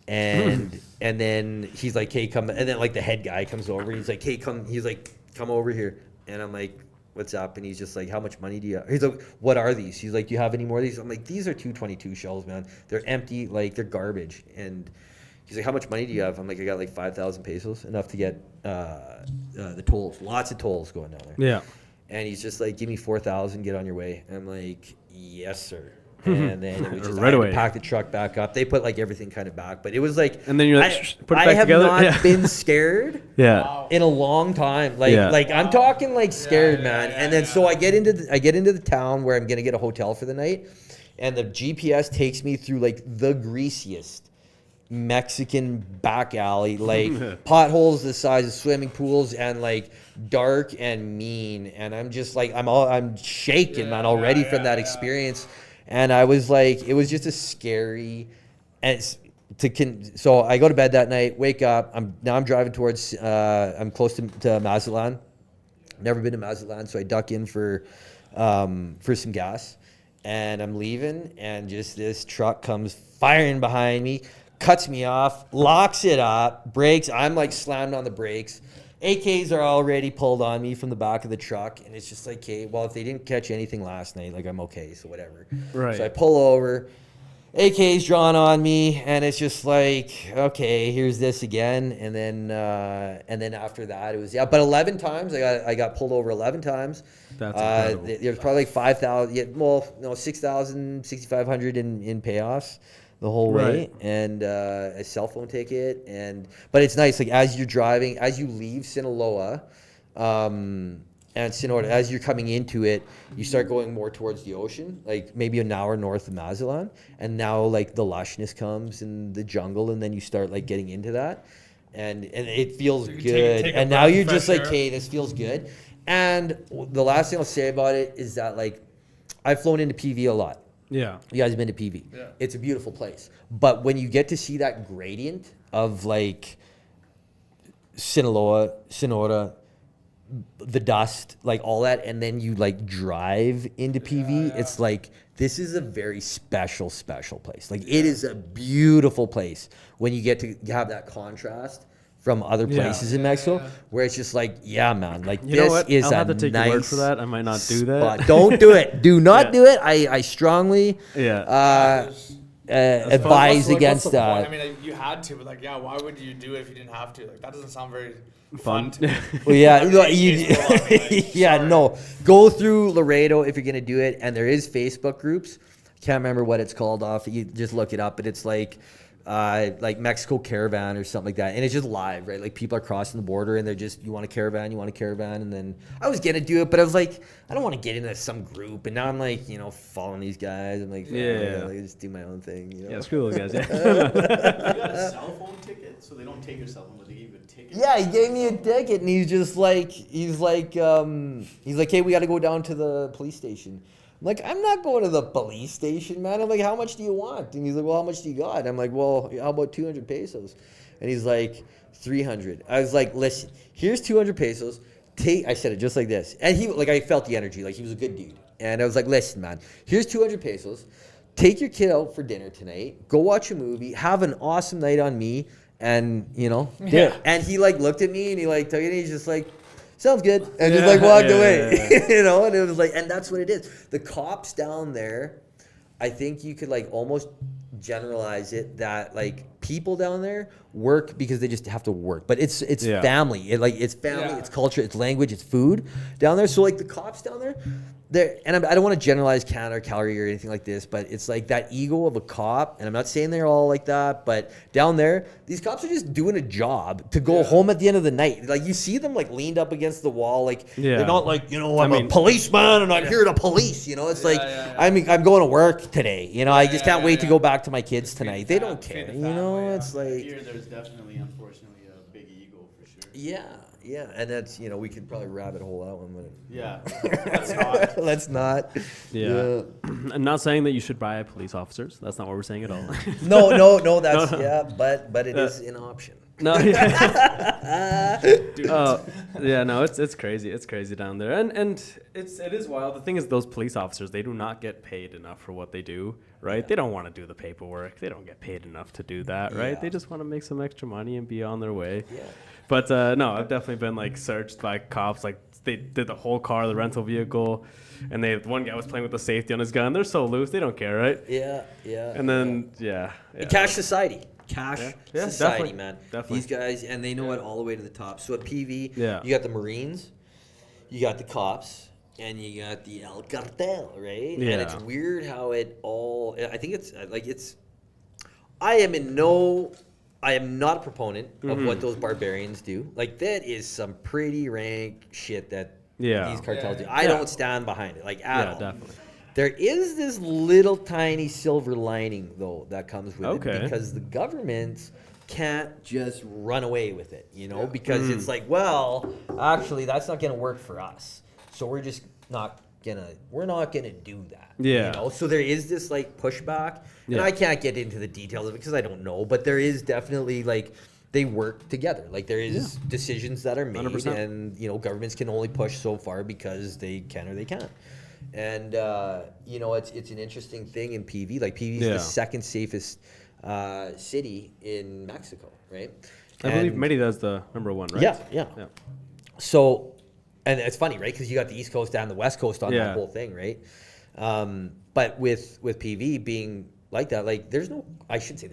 And then he's like, hey, come. And then like the head guy comes over. He's like, hey, come. He's like, come over here. And I'm like, what's up? And he's just like, how much money do you have? He's like, what are these? He's like, do you have any more of these? I'm like, these are 222 shells, man. They're empty. Like they're garbage. And he's like, how much money do you have? I'm like, I got like 5,000 pesos, enough to get the tolls. Lots of tolls going down there. Yeah. And he's just like, give me 4,000, get on your way. And I'm like, yes, sir. And then it was just right away. Pack the truck back up. They put like everything kind of back, but it was like, and then you're like, put it back together. I have not been scared in a long time. Like I'm talking like scared, man. And then so I get into the town where I'm gonna get a hotel for the night, and the GPS takes me through like the greasiest Mexican back alley, like potholes the size of swimming pools, and like dark and mean. And I'm just like, I'm shaking, man, already from that experience. And I was like, it was just a scary, and so I go to bed that night, wake up. I'm driving towards, I'm close to Mazatlan. Never been to Mazatlan, so I duck in for some gas, and I'm leaving, and just this truck comes firing behind me, cuts me off, locks it up, brakes. I'm like slammed on the brakes. AKs are already pulled on me from the back of the truck, and it's just like, okay, well, if they didn't catch anything last night, like, I'm okay, so whatever. Right. So I pull over, AK's drawn on me, and it's just like, okay, here's this again, and then after that it was but 11 times I got pulled over 11 times. That's incredible. There was probably like 5,000, 6,000, 6,500 in payoffs the whole way, Right. and a cell phone ticket, but it's nice, like, as you're driving, as you leave Sinaloa, and Sonora, as you're coming into it, you start going more towards the ocean, like maybe an hour north of Mazatlan, and now like the lushness comes and the jungle, and then you start like getting into that, and it feels So you good. take a And now breath of you're just fresh like, air. okay, this feels good. And the last thing I'll say about it is that, like, I've flown into PV a lot. Yeah. You guys have been to PV. Yeah. It's a beautiful place. But when you get to see that gradient of like Sinaloa, Sonora, the dust, like all that, and then you like drive into PV, it's like, this is a very special place. Like, it is a beautiful place when you get to have that contrast from other places in Mexico, where it's just like, yeah, man, like, You know this what? is I'll a have to take nice your word for that. I might not do that. spot. Don't do it. Do not Yeah. do it. I strongly advise against what's the point? that. I mean, like, you had to, but like, yeah, why would you do it if you didn't have to? Like, that doesn't sound very Fun. fun to me. Well, yeah, I mean, no, like, yeah, sorry. no. Go through Laredo if you're gonna do it, and there is Facebook groups. Can't remember what it's called off. You just look it up, but it's like Mexico Caravan or something like that, and it's just live, right? Like, people are crossing the border, and they're just, you want a caravan, and then I was gonna do it, but I was like, I don't want to get into some group, and now I'm like, following these guys. I'm like, Yeah. like, just do my own thing, Yeah, screw those guys. Yeah. You got a cell phone ticket, so they don't take your cell phone, but they give you a ticket. Yeah, he gave me a ticket, and he's like, hey, we got to go down to the police station. I'm like, I'm not going to the police station, man. I'm like, how much do you want? And he's like, well, how much do you got? I'm like, well, how about 200 pesos? And he's like, 300. I was like, listen, here's 200 pesos. I said it just like this. And I felt the energy, like, he was a good dude. And I was like, listen, man, here's 200 pesos. Take your kid out for dinner tonight. Go watch a movie. Have an awesome night on me. And, do it. And he like looked at me, and he like took it, and he's just like, sounds good. And just like walked away. Yeah. And it was like, and that's what it is. The cops down there, I think you could like almost generalize it that like people down there work because they just have to work. But it's family. It's family, Yeah. it's culture, it's language, it's food down there. So like the cops down there, and I don't want to generalize Canada or Calgary or anything like this, but it's like that ego of a cop, and I'm not saying they're all like that, but down there, these cops are just doing a job to go home at the end of the night. Like, you see them like leaned up against the wall, like they're not like, I'm a policeman and I'm here to police. It's like, I'm going to work today. I just can't wait to go back to my kids tonight. They don't care. It's like, Here, there's definitely, unfortunately, a big ego for sure. yeah, and that's we could probably rabbit hole that one, but Yeah, that's not. let's not. Yeah. I'm not saying that you should buy police officers. That's not what we're saying at all. No, that's but it is an option. No, yeah. No, it's crazy. It's crazy down there, and it is wild. The thing is, those police officers, they do not get paid enough for what they do, right? Yeah. They don't want to do the paperwork. They don't get paid enough to do that, right? Yeah. They just want to make some extra money and be on their way. Yeah. But no, I've definitely been like searched by cops. Like, they did the whole car, the rental vehicle, and one guy was playing with the safety on his gun. They're so loose, they don't care, right? Yeah. And then Cash society. Yeah, Society, definitely, man. definitely. These guys, and they know it all the way to the top. So at PV, Yeah. you got the Marines, you got the cops, and you got the El Cartel, right? Yeah. And it's weird how it all. I think it's like it's. I am not a proponent of what those barbarians do. Like, that is some pretty rank shit that these cartels do. I don't stand behind it, like, at all. Definitely. There is this little tiny silver lining, though, that comes with Okay. it, because the governments can't just run away with it, because it's like, well, actually, that's not going to work for us. So we're just not we're not gonna do that. Yeah. So there is this like pushback, and Yeah. I can't get into the details of it because I don't know, but there is definitely like they work together. Like there is decisions that are made, 100%. and governments can only push so far because they can or they can't. And it's an interesting thing in PV. Like PV is the second safest city in Mexico, right? I believe Mérida is the number one, right? Yeah. So, and it's funny, right? Because you got the East Coast and the West Coast on that whole thing, right? But with PV being like that, like I should say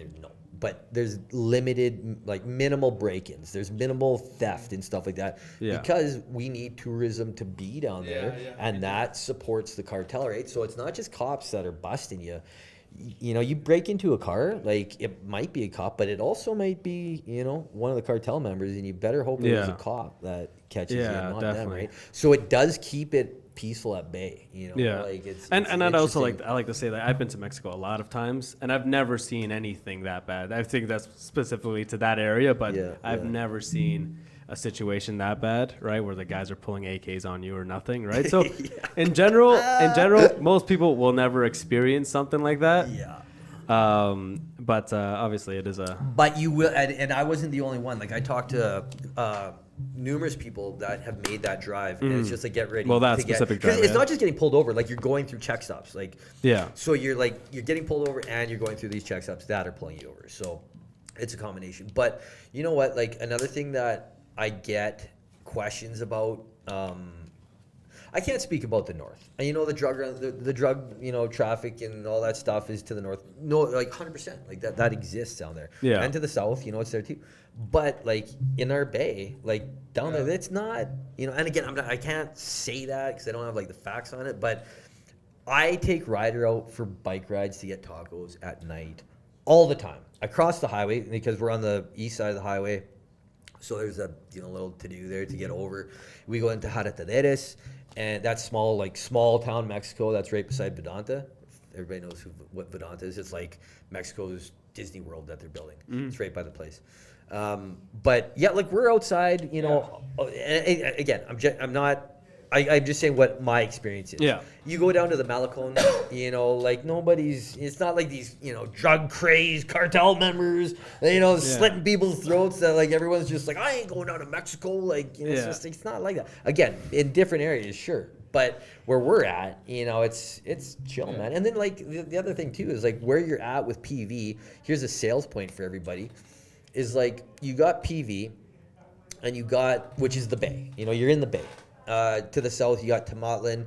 but there's limited, like minimal break-ins. There's minimal theft and stuff like that because we need tourism to be down there, and that supports the cartel, right? So it's not just cops that are busting you. You break into a car, like it might be a cop, but it also might be, one of the cartel members, and you better hope it was a cop that catches you, not them, right? So it does keep it peaceful at bay, like and I'd also I like to say that I've been to Mexico a lot of times, and I've never seen anything that bad. I think that's specifically to that area, but I've never seen a situation that bad, right, where the guys are pulling AKs on you or nothing, right? So in general, most people will never experience something like that. But obviously it is a. But you will, and I wasn't the only one. Like I talked to numerous people that have made that drive, and it's just like get ready. Well, that to specific drive, drive, it's not just getting pulled over. Like you're going through check stops. Like So you're getting pulled over, and you're going through these check stops that are pulling you over. So it's a combination. But you know what? Like another thing that I get questions about. I can't speak about the north. And the drug traffic and all that stuff is to the north. No, like 100%. Like that exists down there. Yeah. And to the south, it's there too. But like in our bay, like down there, it's not. And again, I can't say that because I don't have like the facts on it. But I take Ryder out for bike rides to get tacos at night all the time. I cross the highway because we're on the east side of the highway. So there's a little to do there to get over. We go into Jarataderes, and that's small town Mexico. That's right beside Vedanta. Everybody knows what Vedanta is. It's like Mexico's Disney World that they're building. It's right by the place. But yeah, like we're outside. And again, I'm just saying what my experience is. Yeah. You go down to the Malecon, like it's not like these, drug crazed cartel members, slitting people's throats that like everyone's just like, I ain't going down to Mexico. Like, it's not like that. Again, in different areas, sure. But where we're at, it's chill, man. And then like the other thing too is like where you're at with PV, here's a sales point for everybody, is like you got PV and you got, which is the bay, you're in the bay. To the south, you got Tomatlan,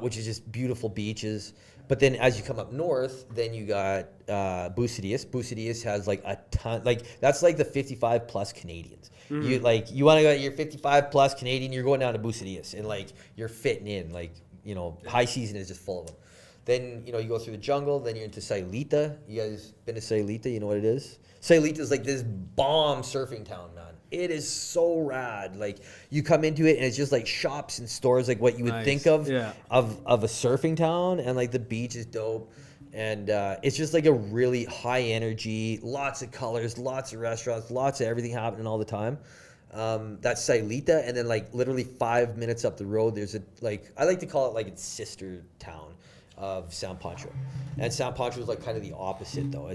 which is just beautiful beaches. But then as you come up north, then you got Bucedias. Bucedias has like a ton, like that's like the 55 plus Canadians. You want to go, you're 55 plus Canadian, you're going down to Bucedias and like you're fitting in, like, high season is just full of them. Then, you go through the jungle, then you're into Sayulita. You guys been to Sayulita? You know what it is? Sayulita is like this bomb surfing town, man. It is so rad. Like you come into it and it's just like shops and stores, like what you would think of a surfing town, and like the beach is dope. And it's just like a really high energy, lots of colors, lots of restaurants, lots of everything happening all the time. That's Sayulita, and then like literally 5 minutes up the road, there's I like to call it like its sister town of San Pancho. And San Pancho is like kind of the opposite though.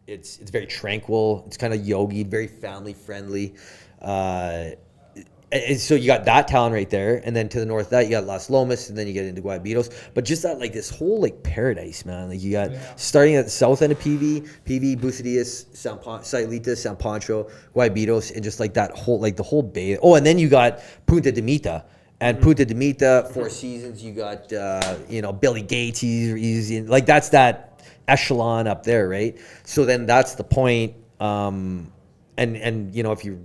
It's very tranquil. It's kind of yogi, very family friendly. And so you got that town right there, and then to the north of that you got Las Lomas, and then you get into Guayabitos. But just that like this whole like paradise, man. Like you got starting at the south end of PV, Bucedias, Sayulita, San Pancho, Guayabitos, and just like that whole the whole bay. Oh, and then you got Punta de Mita. And Punta de Mita, Four Seasons. You got Billy Gates. He's in, like that's that echelon up there, right? So then that's the point. And if you're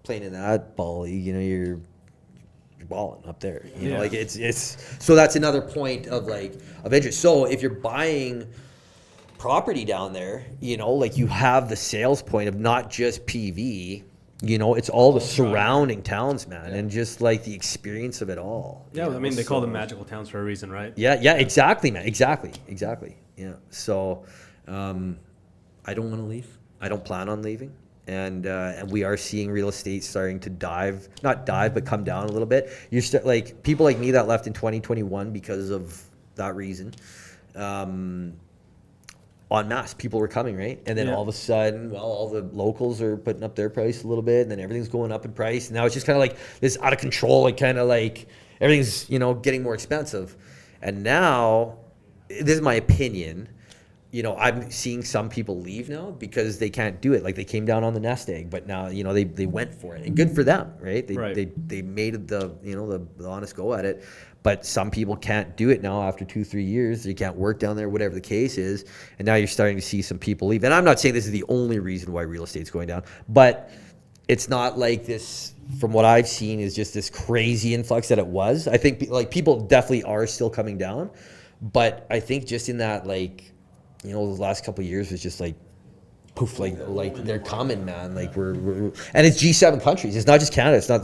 playing in that ball league, you're balling up there. Like it's so that's another point of interest. So if you're buying property down there, like you have the sales point of not just PV, You know, it's all the surrounding towns, man, and just like the experience of it all. Yeah, you I mean, know, they call so- them magical towns for a reason, right? Yeah, exactly, man. Exactly. Yeah. So, I don't want to leave. I don't plan on leaving. And we are seeing real estate starting to not dive, but come down a little bit. Like people like me that left in 2021 because of that reason. En masse, people were coming, right? And then all of a sudden, well, all the locals are putting up their price a little bit, and then everything's going up in price. And now it's just kind of like this out of control, like kind of like everything's, you know, getting more expensive. And now, this is my opinion, you know, I'm seeing some people leave now because they can't do it. Like they came down on the nest egg, but now, you know, they went for it. And good for them, right? They made the, you know, the honest go at it. But some people can't do it now after 2-3 years. They can't work down there, whatever the case is. And now you're starting to see some people leave. And I'm not saying this is the only reason why real estate's going down, but it's not like this, from what I've seen, is just this crazy influx that it was. I think like people definitely are still coming down, but I think just in that, like, you know, the last couple of years was just like poof, like they're coming, man. Like we're and it's G7 countries. It's not just Canada. It's not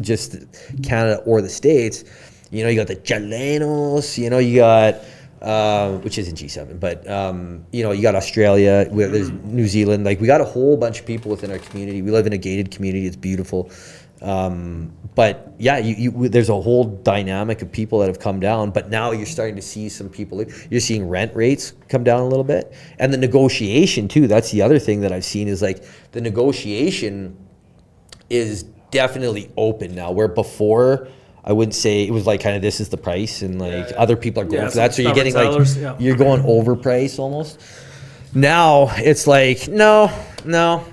just Canada or the States. You know, you got the Chilenos. You know, you got which isn't G7, but you know, you got Australia. There's New Zealand. Like we got a whole bunch of people within our community. We live in a gated community. It's beautiful. But yeah, there's a whole dynamic of people that have come down, but now you're starting to see some people, you're seeing rent rates come down a little bit, and the negotiation too. That's the other thing that I've seen is like the negotiation is definitely open now, where before I wouldn't say it was like kind of this is the price and like other people are going for that. So you're getting sellers, you're going overpriced almost. Now it's like, no,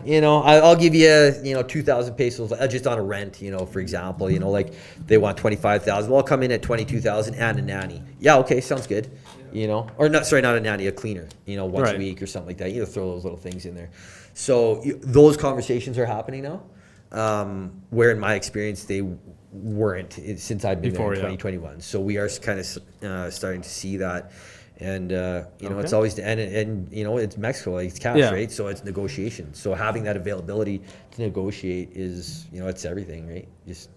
you know, I'll give you, you know, 2,000 pesos just on a rent, you know, for example, you know, like they want 25,000. Well, I'll come in at 22,000 and a nanny. Yeah, okay, sounds good, you know, or not a nanny, a cleaner, you know, once a week or something like that. You know, throw those little things in there. So those conversations are happening now, where in my experience they weren't since I've been there in 2021. So we are kind of starting to see that. And you know, it's always and you know, it's Mexico, like it's cash, right? So it's negotiation. So having that availability to negotiate is, you know, it's everything, right? Just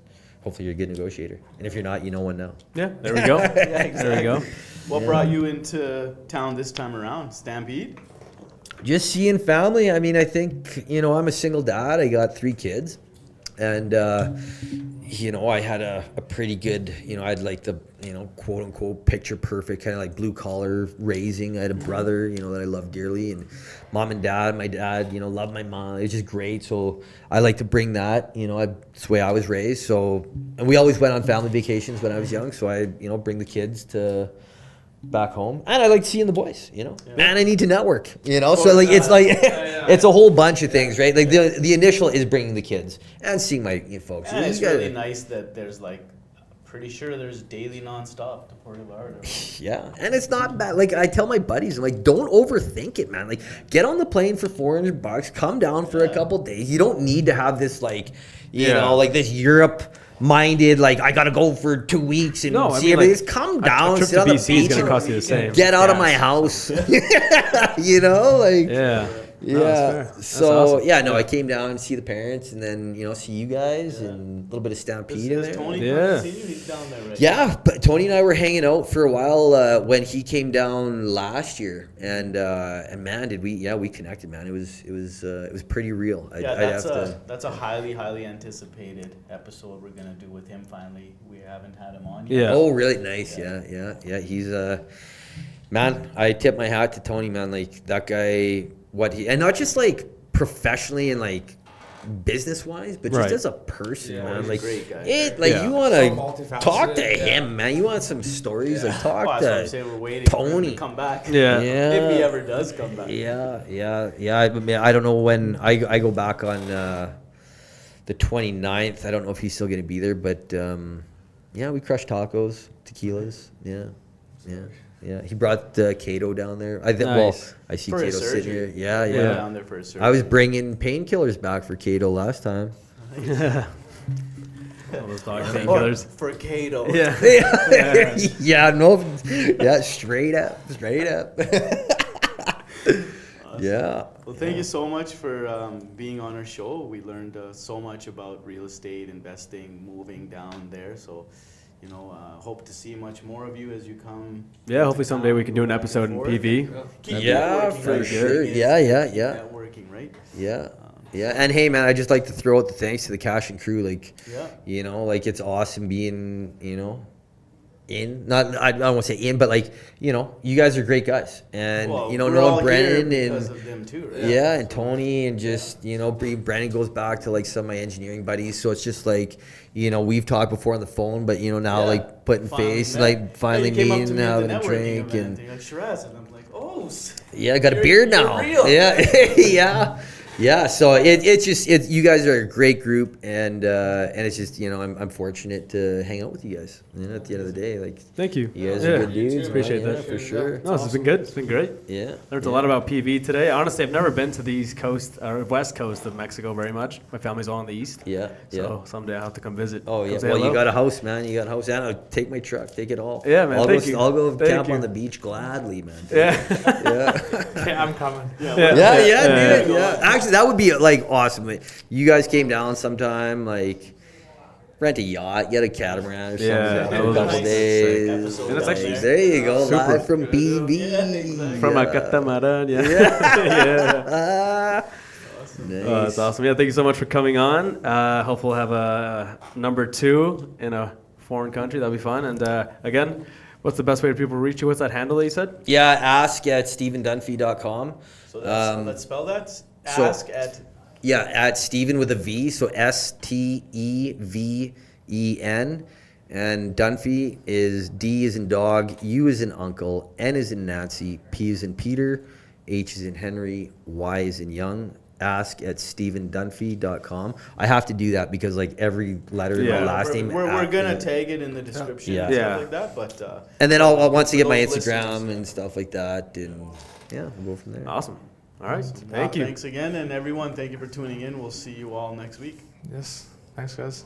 hopefully you're a good negotiator, and if you're not, you know one now. Yeah, there we go. Exactly. There we go. What brought you into town this time around? Stampede? Just seeing family. I mean, I think, you know, I'm a single dad. I got 3 kids, and you know, I had a pretty good, you know, I had like the, you know, quote unquote picture perfect kind of like blue collar raising. I had a brother, you know, that I love dearly, and mom and dad. My dad, you know, loved my mom. It was just great. So I like to bring that, you know, it's the way I was raised. So, and we always went on family vacations when I was young. So I, you know, bring the kids to back home, and I like seeing the boys, you know. Man, I need to network, you know. So like it's like it's a whole bunch of things, right? Like the initial is bringing the kids and seeing my folks. And it's really nice that there's like, pretty sure there's daily nonstop to Puerto Vallarta. Yeah, and it's not bad. Like I tell my buddies, I'm like, don't overthink it, man. Like get on the plane for $400, come down for a couple days. You don't need to have this like, you know, like this Europe minded, like I gotta go for 2 weeks and see everything. Just come down, sit on the beach, is gonna cost you the same. Get out of my house. You know, like So awesome. I came down and see the parents, and then, you know, see you guys and a little bit of Stampede in there. Tony he's down there right now. But Tony and I were hanging out for a while when he came down last year, and man, did we connected, man. It was pretty real. That's a highly anticipated episode we're gonna do with him finally. We haven't had him on yet. Yeah. Oh, really nice. Yeah. He's man, I tip my hat to Tony, man. Like that guy, and not just like professionally and like business wise, but just as a person, man. He's like a great guy. You want to talk to him, man. You want some stories, like talk to we're waiting Tony for him to come back. Yeah. If he ever does come back. Yeah. I mean, I don't know when I go back on the 29th. I don't know if he's still going to be there, but we crushed tacos, tequilas. Yeah. He brought Cato down there. I think. Nice. Well, I see For Cato his sitting surgery. here. Yeah. Down there for his surgery. I was bringing painkillers back for Cato last time. All those dog painkillers. For Cato. Yeah. Yeah. Well, thank you so much for being on our show. We learned so much about real estate, investing, moving down there. So, hope to see much more of you as you come. Yeah, hopefully someday we can do an episode in PV. Yeah, networking, for right? sure. Keep Yeah. networking, right? Yeah. Yeah. And hey, man, I just like to throw out the thanks to the Cash and crew. Like, Yeah. like it's awesome being, I don't want to say in, but like, you guys are great guys. And, Well, we're knowing all Brennan here because and of them too, right? yeah, and Tony and just, Brennan goes back to like some of my engineering buddies. So it's just like, we've talked before on the phone, but, now Yeah. like putting Finally face, met. like finally Yeah, you came up to meeting, me at the having a networking drink event, and you're like, Shiraz, and I'm like, oh. yeah, I got a You're- beard you're now. real. Yeah. Yeah. So it's just, you guys are a great group. And it's just, I'm fortunate to hang out with you guys. At the end of the day, like, Thank you. you guys Yeah. are good dudes. Appreciate man. that. Yeah, for sure. No, this has been good. It's been great. Yeah. Learned a lot about PV today. Honestly, I've never been to the East Coast or West Coast of Mexico very much. My family's all on the East. Yeah. So someday I'll have to come visit. Oh, yeah. Come say Well, hello. you got a house, man. You got a house. And I'll take my truck. Take it all. Yeah, man, I'll thank you. I'll go Thank camp you. on the beach gladly, man. Yeah. Yeah. Okay, I'm coming. Yeah, Yeah. dude. Yeah. Actually, that would be like awesome. Like, you guys came down sometime, like rent a yacht, get a catamaran or something Yeah, for that a was couple nice. days. Episode And it's Like, actually there you go, super. live from BV. exactly. From a Yeah. catamaran. Yeah. Yeah. Ah, Oh, nice. that's awesome. Yeah, thank you so much for coming on. Hopefully we'll have a number 2 in a foreign country. That'll be fun. And again, what's the best way for people to reach you? What's that handle that you said? Yeah, ask at stevendunphy.com. So let's spell that. so- Ask at. Yeah, at Steven with a V, so Steven. And Dunphy is D is in dog, U is in uncle, N is in Nancy, P is in Peter, H is in Henry, Y is in Young. Ask at stevendunphy.com. I have to do that because like every letter in my Yeah. last name. We're gonna after- tag it in the description Yeah. and stuff Yeah. like that. But And then I'll once I get my those Instagram listeners. and stuff like that, and yeah, we'll go from there. Awesome. All right. Thank you. Thanks again, and everyone, thank you for tuning in. We'll see you all next week. Yes. Thanks, guys.